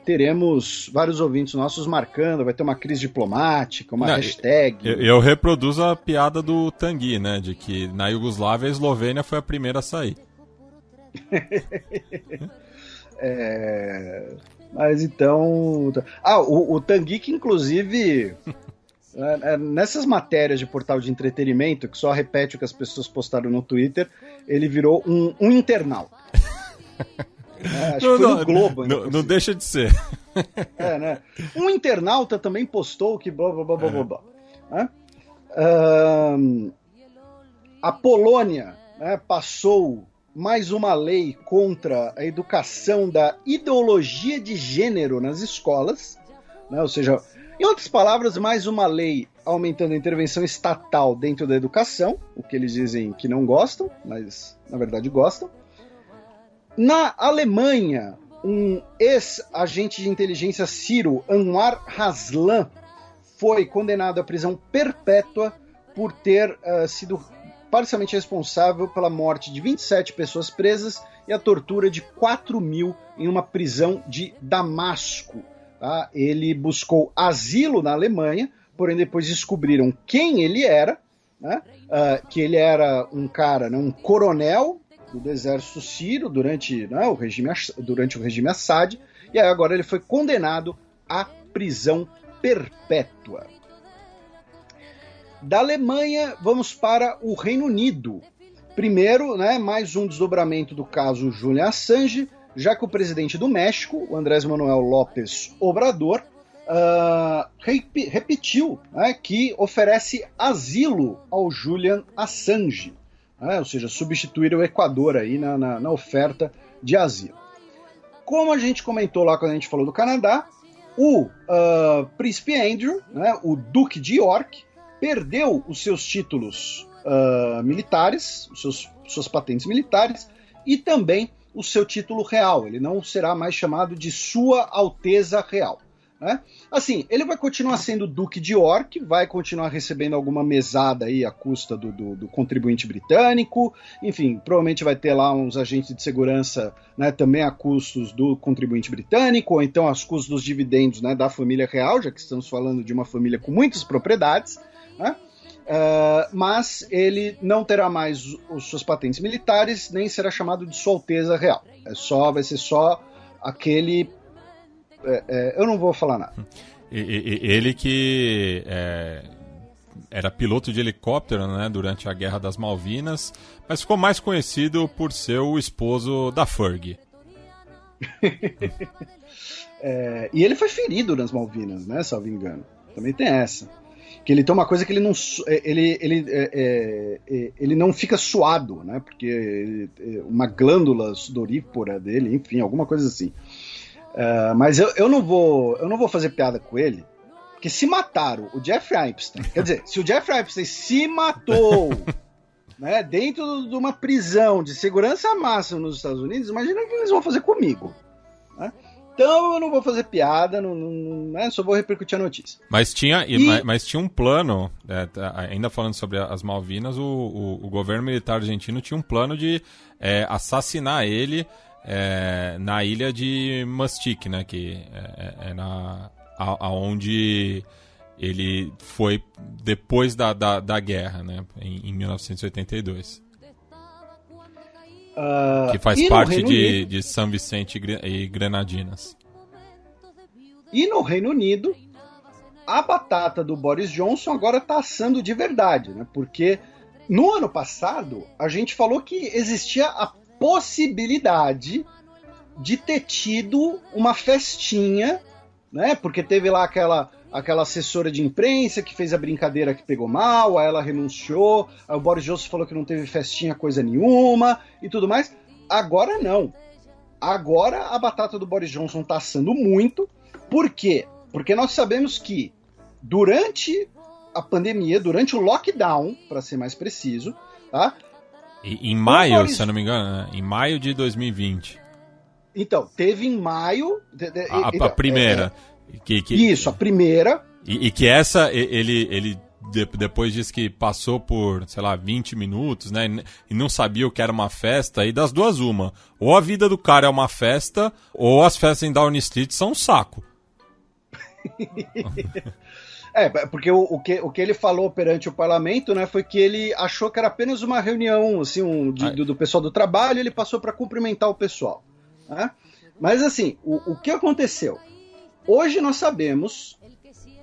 teremos vários ouvintes nossos marcando, vai ter uma crise diplomática, uma hashtag. Eu reproduzo a piada do Tanguy, né, de que na Iugoslávia a Eslovênia foi a primeira a sair. Mas então... o Tanguy, que inclusive... nessas matérias de portal de entretenimento, que só repete o que as pessoas postaram no Twitter, ele virou um internauta. Acho que foi no Globo. Não deixa de ser. Né? Um internauta também postou que blá blá blá blá blá. Né? A Polônia, né, passou mais uma lei contra a educação da ideologia de gênero nas escolas, né? Ou seja, em outras palavras, mais uma lei aumentando a intervenção estatal dentro da educação, o que eles dizem que não gostam, mas na verdade gostam. Na Alemanha, um ex-agente de inteligência sírio, Anwar Haslan, foi condenado à prisão perpétua por ter sido parcialmente responsável pela morte de 27 pessoas presas e a tortura de 4.000 em uma prisão de Damasco. Tá? Ele buscou asilo na Alemanha, porém depois descobriram quem ele era, né? Que ele era um cara, né, um coronel do exército sírio durante, né, o regime Assad, e aí agora ele foi condenado à prisão perpétua. Da Alemanha, vamos para o Reino Unido. Primeiro, né, mais um desdobramento do caso Julian Assange, já que o presidente do México, o Andrés Manuel López Obrador, repetiu, né, que oferece asilo ao Julian Assange, né, ou seja, substituir o Equador aí na oferta de asilo. Como a gente comentou lá quando a gente falou do Canadá, o príncipe Andrew, né, o Duque de York, perdeu os seus títulos militares, suas patentes militares, e também o seu título real. Ele não será mais chamado de Sua Alteza Real. Né? Assim, ele vai continuar sendo Duque de York, vai continuar recebendo alguma mesada aí à custa do contribuinte britânico, enfim, provavelmente vai ter lá uns agentes de segurança, né, também a custos do contribuinte britânico, ou então às custos dos dividendos, né, da família real, já que estamos falando de uma família com muitas propriedades, né? Mas ele não terá mais suas patentes militares, nem será chamado de Sua Alteza Real. Vai ser só aquele... eu não vou falar nada. Ele que era piloto de helicóptero, né, durante a Guerra das Malvinas, mas ficou mais conhecido por ser o esposo da Fergie. E ele foi ferido nas Malvinas, né, salvo engano. Também tem essa. Que ele tem uma coisa que ele não fica suado, né? Porque uma glândula sudorípara dele, enfim, alguma coisa assim. Mas eu não vou fazer piada com ele, porque se mataram o Jeffrey Epstein, quer dizer, se o Jeffrey Epstein se matou, né, dentro de uma prisão de segurança máxima nos Estados Unidos, imagina o que eles vão fazer comigo, né? Então eu não vou fazer piada, né, só vou repercutir a notícia. Mas tinha um plano, ainda falando sobre as Malvinas, o governo militar argentino tinha um plano de assassinar ele na ilha de Mustique, né, que é aonde ele foi depois da guerra, né, em 1982. Que faz parte de São Vicente e Grenadinas. E no Reino Unido, a batata do Boris Johnson agora está assando de verdade, né? Porque no ano passado a gente falou que existia a possibilidade de ter tido uma festinha, né? Porque teve lá aquela assessora de imprensa que fez a brincadeira que pegou mal, aí ela renunciou, aí o Boris Johnson falou que não teve festinha coisa nenhuma e tudo mais. Agora não. Agora a batata do Boris Johnson tá assando muito. Por quê? Porque nós sabemos que durante a pandemia, durante o lockdown, para ser mais preciso, tá? Em maio, se eu não me engano, né? Em maio de 2020. Então, teve em maio... A primeira... Isso, a primeira. E que essa, ele depois disse que passou por, sei lá, 20 minutos, né? E não sabia o que era uma festa. E das duas, uma. Ou a vida do cara é uma festa, ou as festas em Downing Street são um saco. Porque o que ele falou perante o parlamento, né, foi que ele achou que era apenas uma reunião assim, do pessoal do trabalho, ele passou para cumprimentar o pessoal. Né? Mas assim, o que aconteceu? Hoje nós sabemos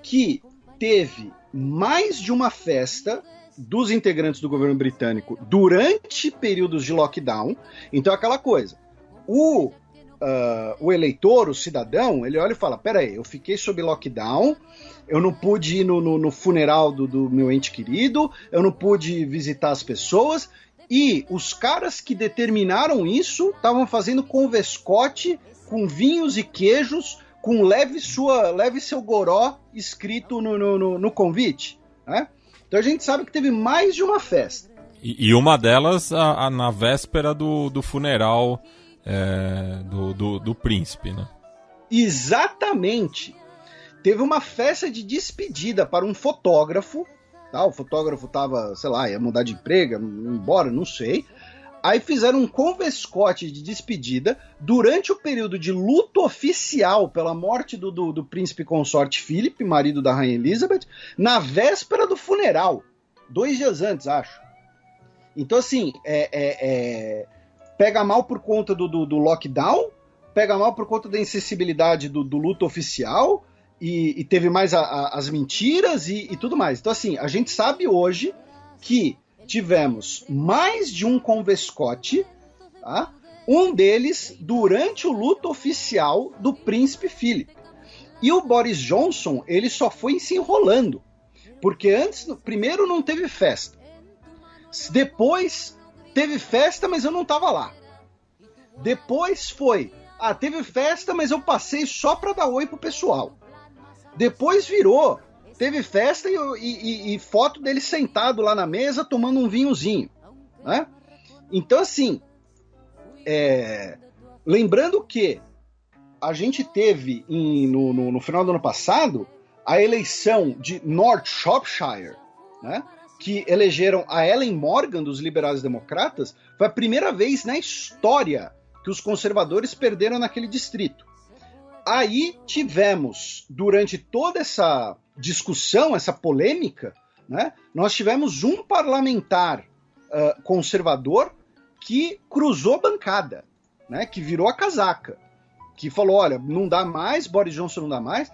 que teve mais de uma festa dos integrantes do governo britânico durante períodos de lockdown. Então é aquela coisa, o eleitor, o cidadão, ele olha e fala, peraí, eu fiquei sob lockdown, eu não pude ir no funeral do meu ente querido, eu não pude visitar as pessoas, e os caras que determinaram isso estavam fazendo convescote com vinhos e queijos, com leve seu goró escrito no convite, né? Então a gente sabe que teve mais de uma festa. E uma delas na véspera do funeral do príncipe, né? Exatamente. Teve uma festa de despedida para um fotógrafo, tá? O fotógrafo tava, sei lá, ia mudar de emprego, embora, não sei. Aí fizeram um convescote de despedida durante o período de luto oficial pela morte do príncipe consorte Philip, marido da rainha Elizabeth, na véspera do funeral, 2 dias antes, acho. Então, assim, pega mal por conta do lockdown, pega mal por conta da insensibilidade do luto oficial, e teve mais as mentiras e tudo mais. Então, assim, a gente sabe hoje que tivemos mais de um convescote, tá? Um deles durante o luto oficial do príncipe Philip. E o Boris Johnson, ele só foi se enrolando, porque primeiro não teve festa, depois teve festa, mas eu não estava lá. Depois teve festa, mas eu passei só para dar oi pro pessoal. Depois teve festa e foto dele sentado lá na mesa tomando um vinhozinho, né? Então, assim, lembrando que a gente teve no final do ano passado a eleição de North Shropshire, né? Que elegeram a Ellen Morgan dos liberais democratas. Foi a primeira vez na história que os conservadores perderam naquele distrito. Aí tivemos, durante toda essa discussão, essa polêmica, né, nós tivemos um parlamentar conservador que cruzou bancada, né, que virou a casaca, que falou, olha, não dá mais, Boris Johnson não dá mais.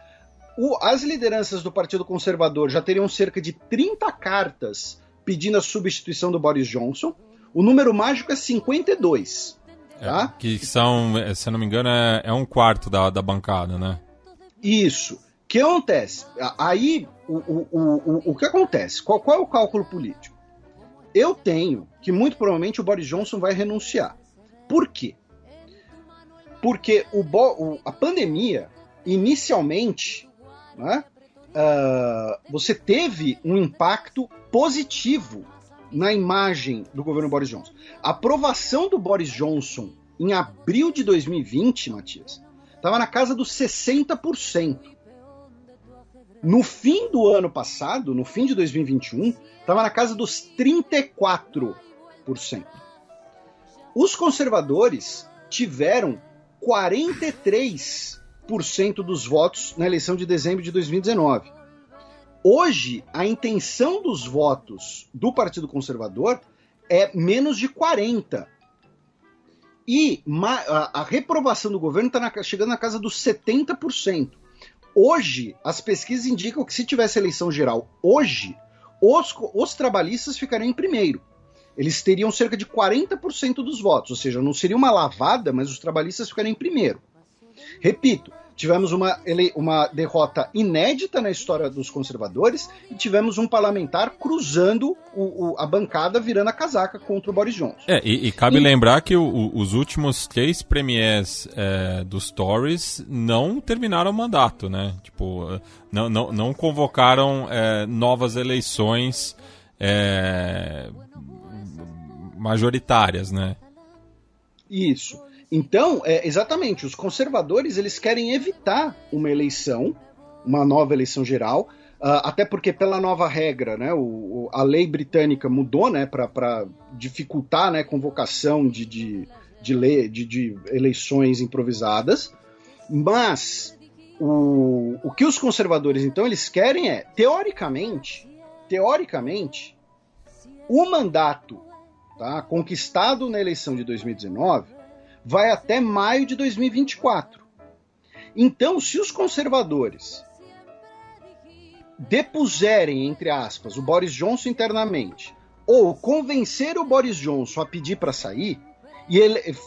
As lideranças do Partido Conservador já teriam cerca de 30 cartas pedindo a substituição do Boris Johnson. O número mágico é 52. Tá? Que são, se eu não me engano, é um quarto da bancada, né? Isso. O que acontece? Aí, o que acontece? Qual é o cálculo político? Eu tenho que, muito provavelmente, o Boris Johnson vai renunciar. Por quê? Porque a pandemia, inicialmente, né, você teve um impacto positivo na imagem do governo Boris Johnson. A aprovação do Boris Johnson em abril de 2020, Matias, estava na casa dos 60%. No fim do ano passado, no fim de 2021, estava na casa dos 34%. Os conservadores tiveram 43% dos votos na eleição de dezembro de 2019. Hoje, a intenção dos votos do Partido Conservador é menos de 40%. E a reprovação do governo está chegando na casa dos 70%. Hoje, as pesquisas indicam que se tivesse eleição geral hoje, os trabalhistas ficariam em primeiro. Eles teriam cerca de 40% dos votos, ou seja, não seria uma lavada, mas os trabalhistas ficariam em primeiro. Repito, tivemos uma derrota inédita na história dos conservadores e tivemos um parlamentar cruzando a bancada, virando a casaca contra o Boris Johnson. E cabe lembrar que os últimos 3 premiers dos Tories não terminaram o mandato, né? Tipo, não convocaram novas eleições majoritárias, né? Isso. Então, exatamente, os conservadores eles querem evitar uma nova eleição geral, até porque pela nova regra, né, a lei britânica mudou, né, para dificultar, né, convocação de eleições improvisadas, mas o que os conservadores, então, eles querem teoricamente, o mandato, tá, conquistado na eleição de 2019 vai até maio de 2024. Então, se os conservadores depuserem, entre aspas, o Boris Johnson internamente, ou convencer o Boris Johnson a pedir para sair, e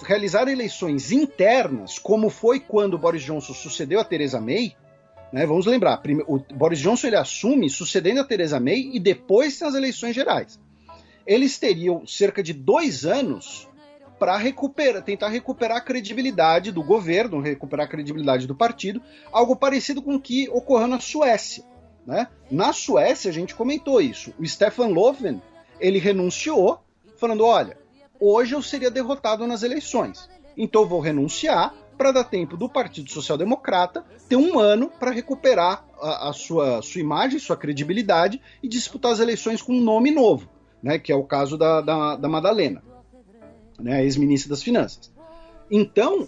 realizar eleições internas, como foi quando o Boris Johnson sucedeu a Theresa May, né, vamos lembrar, o Boris Johnson ele assume sucedendo a Theresa May e depois tem as eleições gerais. Eles teriam cerca de 2 anos para tentar recuperar a credibilidade do governo, recuperar a credibilidade do partido, algo parecido com o que ocorreu na Suécia, né? Na Suécia, a gente comentou isso. O Stefan Löfven, ele renunciou, falando, olha, hoje eu seria derrotado nas eleições, então eu vou renunciar para dar tempo do Partido Social Democrata ter 1 ano para recuperar a sua imagem, sua credibilidade e disputar as eleições com um nome novo, né? Que é o caso da Madalena, né, a ex-ministra das Finanças. Então,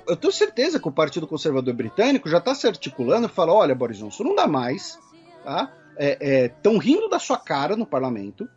eu tenho certeza que o Partido Conservador Britânico já está se articulando e fala, olha, Boris Johnson, não dá mais, tá? Estão rindo da sua cara no parlamento,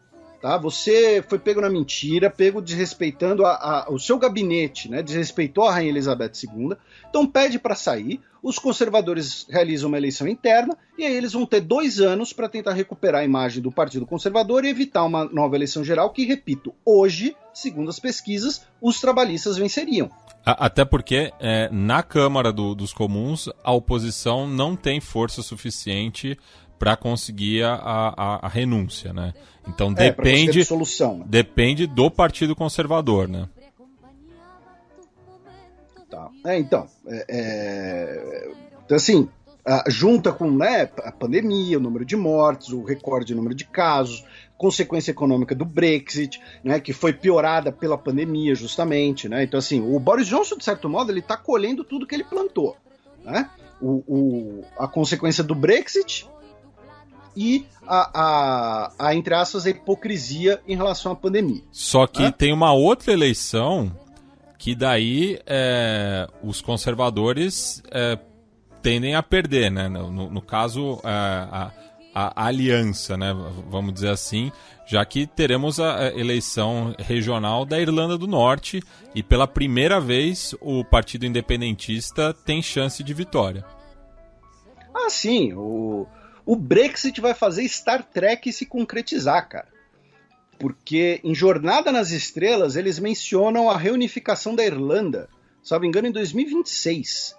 Tá? Você foi pego na mentira, pego desrespeitando o seu gabinete, né? Desrespeitou a Rainha Elizabeth II, então pede para sair, os conservadores realizam uma eleição interna, e aí eles vão ter 2 anos para tentar recuperar a imagem do Partido Conservador e evitar uma nova eleição geral que, repito, hoje, segundo as pesquisas, os trabalhistas venceriam. Até porque na Câmara dos Comuns a oposição não tem força suficiente para conseguir a renúncia, né? Então depende do Partido Conservador, né? Tá. Então, assim, junta com, né, a pandemia, o número de mortes, o recorde número de casos, consequência econômica do Brexit, né, que foi piorada pela pandemia justamente, né? Então, assim, o Boris Johnson, de certo modo, ele está colhendo tudo que ele plantou, né? A consequência do Brexit e entre aspas, a hipocrisia em relação à pandemia. Só que tem uma outra eleição que daí os conservadores tendem a perder, né? No caso, a aliança, né? Vamos dizer assim, já que teremos a eleição regional da Irlanda do Norte e pela primeira vez o Partido Independentista tem chance de vitória. Ah, sim, o Brexit vai fazer Star Trek se concretizar, cara. Porque em Jornada nas Estrelas eles mencionam a reunificação da Irlanda, se não me engano, em 2026,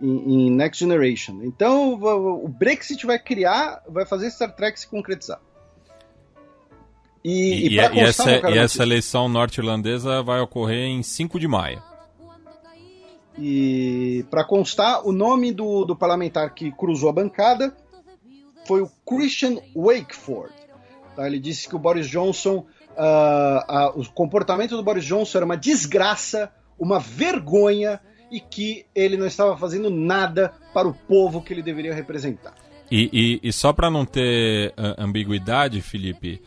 em Next Generation. Então o Brexit vai fazer Star Trek se concretizar. E essa eleição norte-irlandesa vai ocorrer em 5 de maio. E para constar, o nome do parlamentar que cruzou a bancada foi o Christian Wakeford. Tá? Ele disse que o Boris Johnson, o comportamento do Boris Johnson era uma desgraça, uma vergonha, e que ele não estava fazendo nada para o povo que ele deveria representar. E só para não ter ambiguidade, Felipe,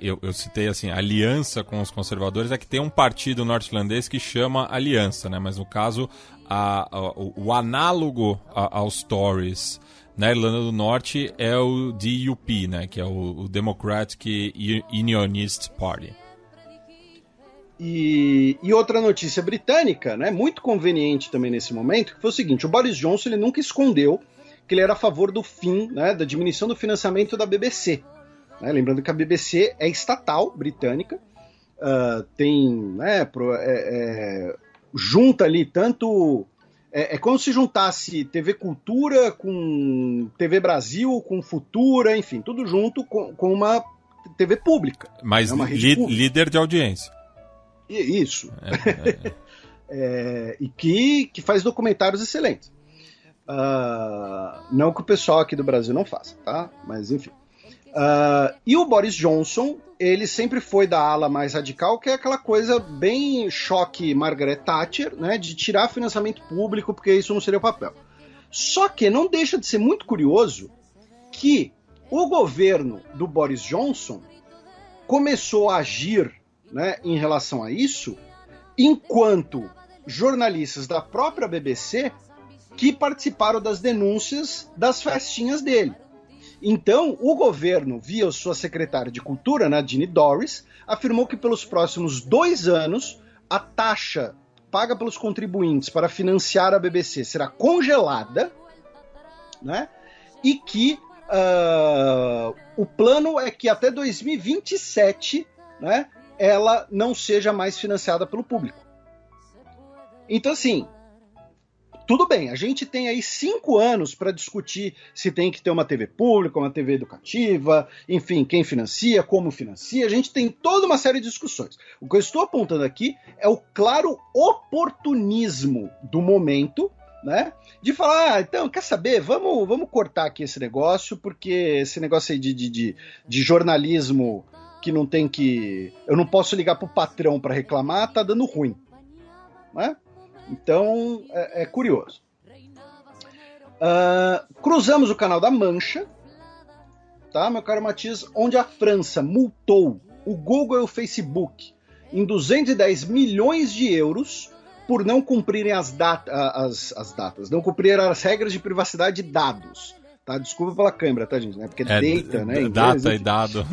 eu citei assim, aliança com os conservadores, é que tem um partido norte-irlandês que chama Aliança, né? Mas no caso, o análogo aos Tories na Irlanda do Norte é o DUP, né? Que é o Democratic Unionist Party. E outra notícia britânica, né, muito conveniente também nesse momento, que foi o seguinte: o Boris Johnson ele nunca escondeu que ele era a favor do fim, né, da diminuição do financiamento da BBC. Né, lembrando que a BBC é estatal britânica, tem, né, junta ali tanto... É como se juntasse TV Cultura com TV Brasil, com Futura, enfim, tudo junto com uma TV pública. Mas uma rede pública. Líder de audiência. Isso. E que faz documentários excelentes. Não que o pessoal aqui do Brasil não faça, tá? Mas enfim. E o Boris Johnson, ele sempre foi da ala mais radical, que é aquela coisa bem choque Margaret Thatcher, né, de tirar financiamento público, porque isso não seria o papel. Só que não deixa de ser muito curioso que o governo do Boris Johnson começou a agir, né, em relação a isso, enquanto jornalistas da própria BBC que participaram das denúncias das festinhas dele. Então, o governo, via sua secretária de Cultura, né, Jeannie Dorries, afirmou que pelos próximos 2 anos a taxa paga pelos contribuintes para financiar a BBC será congelada, né, e que o plano é que até 2027, né, ela não seja mais financiada pelo público. Então, assim, tudo bem, a gente tem aí 5 anos para discutir se tem que ter uma TV pública, uma TV educativa, enfim, quem financia, como financia, a gente tem toda uma série de discussões. O que eu estou apontando aqui é o claro oportunismo do momento, né, de falar, então, quer saber, vamos cortar aqui esse negócio, porque esse negócio aí de jornalismo que não tem que... eu não posso ligar pro patrão para reclamar, tá dando ruim, né? Então, é curioso. Cruzamos o Canal da Mancha, tá, meu caro Matias, onde a França multou o Google e o Facebook em 210 milhões de euros por não cumprirem as datas, não cumprirem as regras de privacidade de dados. Tá? Desculpa pela câmera, tá, gente? Né? Porque data, né? Data e dado.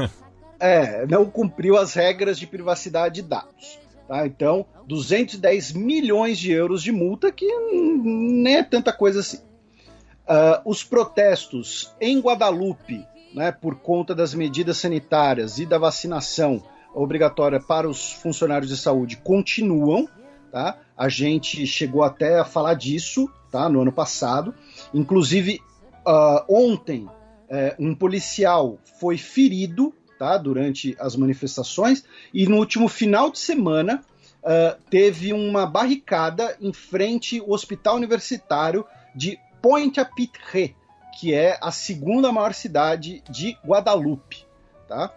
não cumpriu as regras de privacidade de dados. Tá? Então, 210 milhões de euros de multa, que nem é tanta coisa assim. Os protestos em Guadalupe, né, por conta das medidas sanitárias e da vacinação obrigatória para os funcionários de saúde, continuam. Tá? A gente chegou até a falar disso, tá, no ano passado. Inclusive, ontem, um policial foi ferido, tá, durante as manifestações, e no último final de semana teve uma barricada em frente ao Hospital Universitário de Pointe-à-Pitre, que é a segunda maior cidade de Guadalupe. Tá?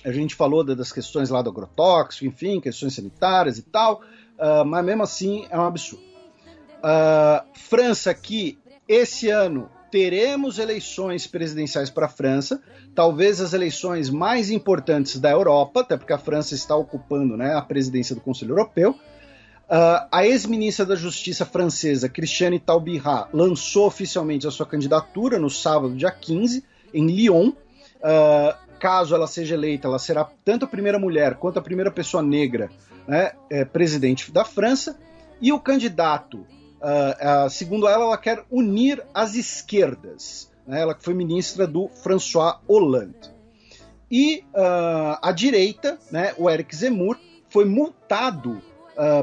A gente falou das questões lá do agrotóxico, enfim, questões sanitárias e tal, mas mesmo assim é um absurdo. França, que esse ano teremos eleições presidenciais para a França, talvez as eleições mais importantes da Europa, até porque a França está ocupando, né, a presidência do Conselho Europeu. A ex-ministra da Justiça francesa, Christiane Taubira, lançou oficialmente a sua candidatura no sábado, dia 15, em Lyon. Caso ela seja eleita, ela será tanto a primeira mulher quanto a primeira pessoa negra, né, presidente da França. E o candidato, segundo ela quer unir as esquerdas. Né, ela foi ministra do François Hollande. E a direita, né, o Eric Zemmour, foi multado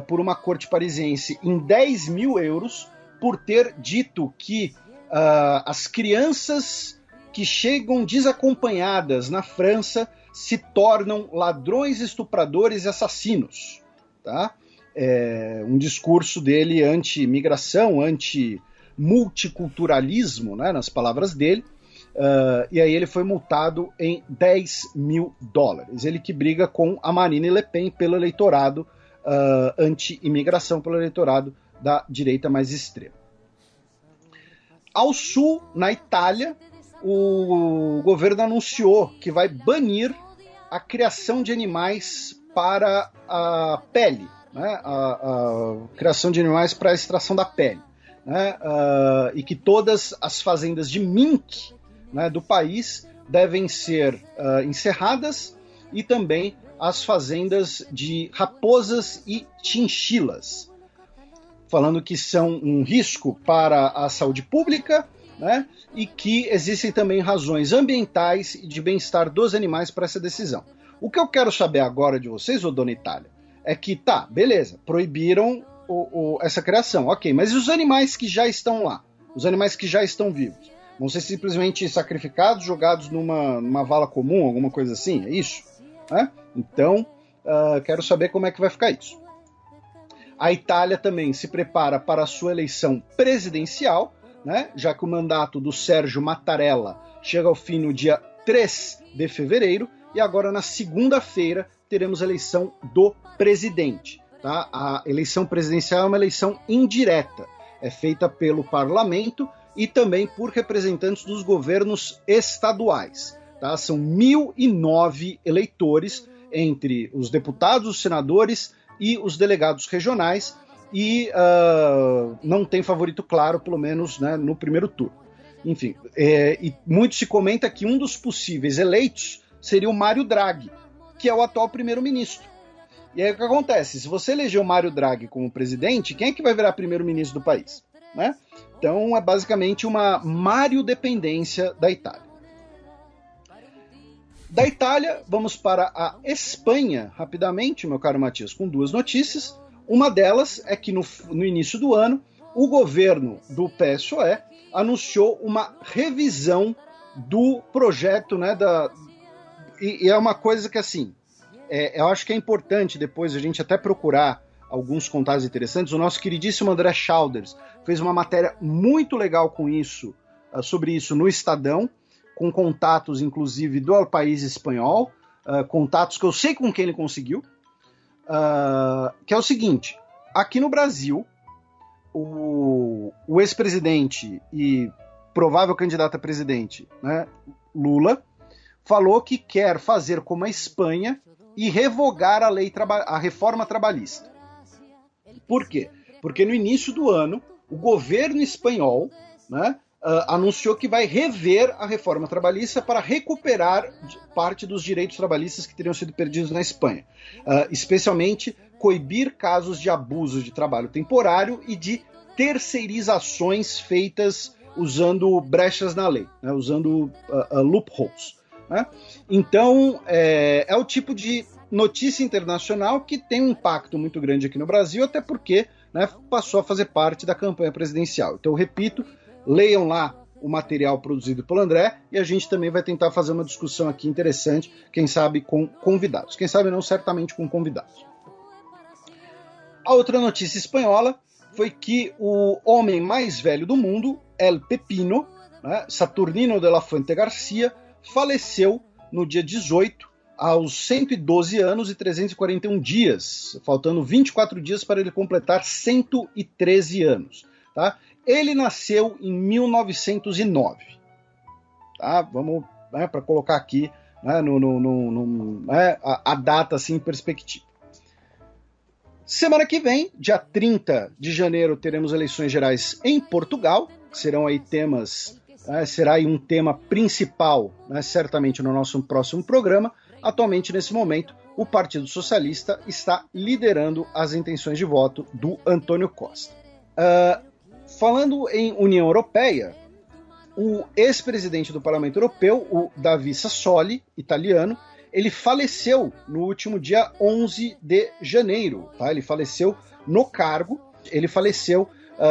por uma corte parisiense em 10 mil euros por ter dito que as crianças que chegam desacompanhadas na França se tornam ladrões, estupradores e assassinos. Tá? Um discurso dele anti-imigração, anti-multiculturalismo, né, nas palavras dele, e aí ele foi multado em 10 mil dólares. Ele que briga com a Marine Le Pen pelo eleitorado anti-imigração, pelo eleitorado da direita mais extrema. Ao sul, na Itália, o governo anunciou que vai banir a criação de animais para a pele, né? a criação de animais para a extração da pele, né? E que todas as fazendas de mink, né, do país devem ser encerradas, e também as fazendas de raposas e chinchilas, falando que são um risco para a saúde pública, né, e que existem também razões ambientais e de bem-estar dos animais para essa decisão. O que eu quero saber agora de vocês, ô Dona Itália, é que, tá, beleza, proibiram essa criação, ok, mas e os animais que já estão lá? Os animais que já estão vivos? Vão ser simplesmente sacrificados, jogados numa vala comum, alguma coisa assim? É isso? Né? Então, quero saber como é que vai ficar isso. A Itália também se prepara para a sua eleição presidencial, né? Já que o mandato do Sérgio Mattarella chega ao fim no dia 3 de fevereiro, e agora na segunda-feira teremos a eleição do presidente. Tá? A eleição presidencial é uma eleição indireta, é feita pelo parlamento e também por representantes dos governos estaduais. Tá? São 1.009 eleitores entre os deputados, os senadores e os delegados regionais, e não tem favorito claro, pelo menos, né, no primeiro turno. Enfim, e muito se comenta que um dos possíveis eleitos seria o Mário Draghi, que é o atual primeiro-ministro. E aí o que acontece? Se você eleger o Mário Draghi como presidente, quem é que vai virar primeiro-ministro do país? Né? Então é basicamente uma Mário-dependência da Itália. Da Itália, vamos para a Espanha, rapidamente, meu caro Matias, com duas notícias. Uma delas é que no início do ano, o governo do PSOE anunciou uma revisão do projeto, né, e é uma coisa que, assim, eu acho que é importante depois a gente até procurar alguns contatos interessantes. O nosso queridíssimo André Schauders fez uma matéria muito legal com isso, sobre isso no Estadão, com contatos, inclusive, do país espanhol, contatos que eu sei com quem ele conseguiu, que é o seguinte: aqui no Brasil, o ex-presidente e provável candidato a presidente, né, Lula, falou que quer fazer como a Espanha e revogar a reforma trabalhista. Por quê? Porque no início do ano, o governo espanhol, né, anunciou que vai rever a reforma trabalhista para recuperar parte dos direitos trabalhistas que teriam sido perdidos na Espanha, especialmente coibir casos de abuso de trabalho temporário e de terceirizações feitas usando brechas na lei, né, usando loopholes. Né? Então, é o tipo de notícia internacional que tem um impacto muito grande aqui no Brasil, até porque, né, passou a fazer parte da campanha presidencial. Então, eu repito, leiam lá o material produzido pelo André e a gente também vai tentar fazer uma discussão aqui interessante, quem sabe com convidados. Quem sabe não, certamente com convidados. A outra notícia espanhola foi que o homem mais velho do mundo, El Pepino, né, Saturnino de la Fuente Garcia, faleceu no dia 18, aos 112 anos e 341 dias, faltando 24 dias para ele completar 113 anos. Tá? Ele nasceu em 1909. Tá? Vamos, né, para colocar aqui, né, a data assim, em perspectiva. Semana que vem, dia 30 de janeiro, teremos eleições gerais em Portugal, que serão aí temas, será aí um tema principal, né, certamente no nosso próximo programa. Atualmente, nesse momento, o Partido Socialista está liderando as intenções de voto do Antônio Costa. Falando em União Europeia, o ex-presidente do Parlamento Europeu, o Davi Sassoli, italiano, ele faleceu no último dia 11 de janeiro. Tá? Ele faleceu no cargo, ele faleceu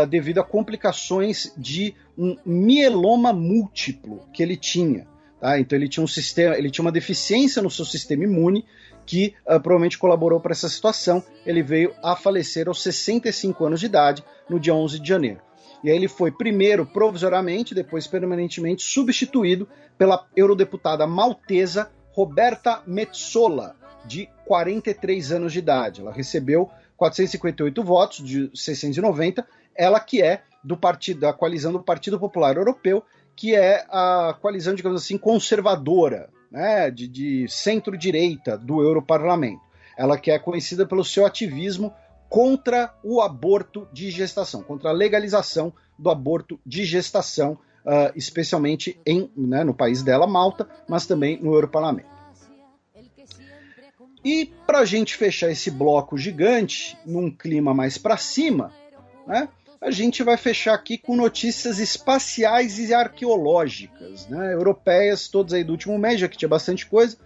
devido a complicações de um mieloma múltiplo que ele tinha. Tá? Então ele tinha uma deficiência no seu sistema imune que provavelmente colaborou para essa situação. Ele veio a falecer aos 65 anos de idade no dia 11 de janeiro. E aí ele foi primeiro provisoriamente, depois permanentemente substituído pela eurodeputada maltesa Roberta Metsola, de 43 anos de idade. Ela recebeu 458 votos de 690, ela que é da coalizão do Partido Popular Europeu, que é a coalizão, digamos assim, conservadora, né, de centro-direita do Europarlamento. Ela que é conhecida pelo seu ativismo contra o aborto de gestação, contra a legalização do aborto de gestação, especialmente no país dela, Malta, mas também no Europarlamento. E para a gente fechar esse bloco gigante, num clima mais para cima, né, a gente vai fechar aqui com notícias espaciais e arqueológicas, né, europeias, todas aí do último mês, já que tinha bastante coisa.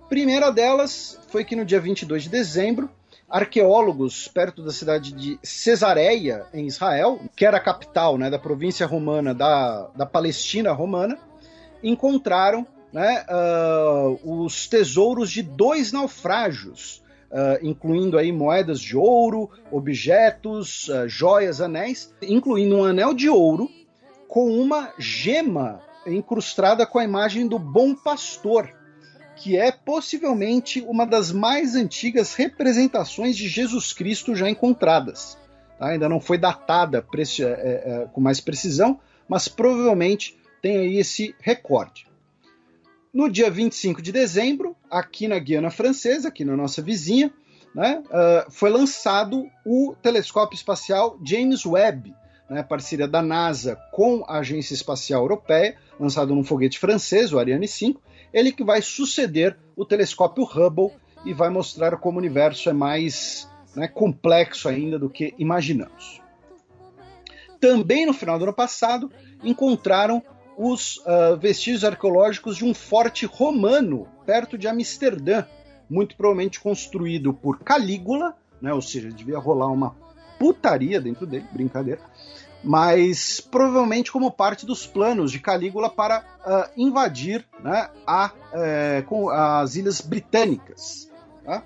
Primeira delas foi que no dia 22 de dezembro, arqueólogos perto da cidade de Cesareia, em Israel, que era a capital, né, da província romana, da Palestina romana, encontraram, né, os tesouros de 2 naufrágios, incluindo aí moedas de ouro, objetos, joias, anéis, incluindo um anel de ouro com uma gema incrustada com a imagem do Bom Pastor, que é possivelmente uma das mais antigas representações de Jesus Cristo já encontradas. Tá? Ainda não foi datada com mais precisão, mas provavelmente tem aí esse recorde. No dia 25 de dezembro, aqui na Guiana Francesa, aqui na nossa vizinha, né, foi lançado o telescópio espacial James Webb, né, parceria da NASA com a Agência Espacial Europeia, lançado num foguete francês, o Ariane 5, ele que vai suceder o telescópio Hubble e vai mostrar como o universo é mais, né, complexo ainda do que imaginamos. Também no final do ano passado, encontraram os vestígios arqueológicos de um forte romano perto de Amsterdã, muito provavelmente construído por Calígula, né, ou seja, devia rolar uma putaria dentro dele, brincadeira, mas provavelmente como parte dos planos de Calígula para invadir, né, as Ilhas Britânicas. Tá?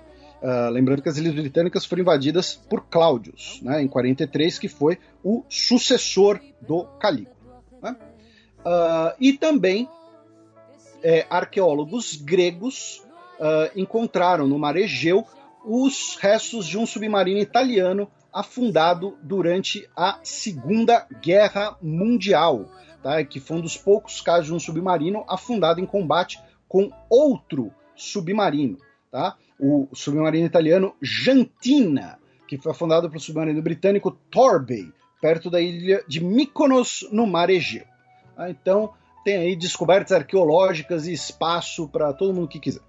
Lembrando que as Ilhas Britânicas foram invadidas por Cláudius, né, em 43, que foi o sucessor do Calígula. Né? E também arqueólogos gregos encontraram no mar Egeu os restos de um submarino italiano afundado durante a Segunda Guerra Mundial, tá? Que foi um dos poucos casos de um submarino afundado em combate com outro submarino. Tá? O submarino italiano Jantina, que foi afundado pelo submarino britânico Torbay, perto da ilha de Mykonos, no mar Egeu. Então, tem aí descobertas arqueológicas e espaço para todo mundo que quiser.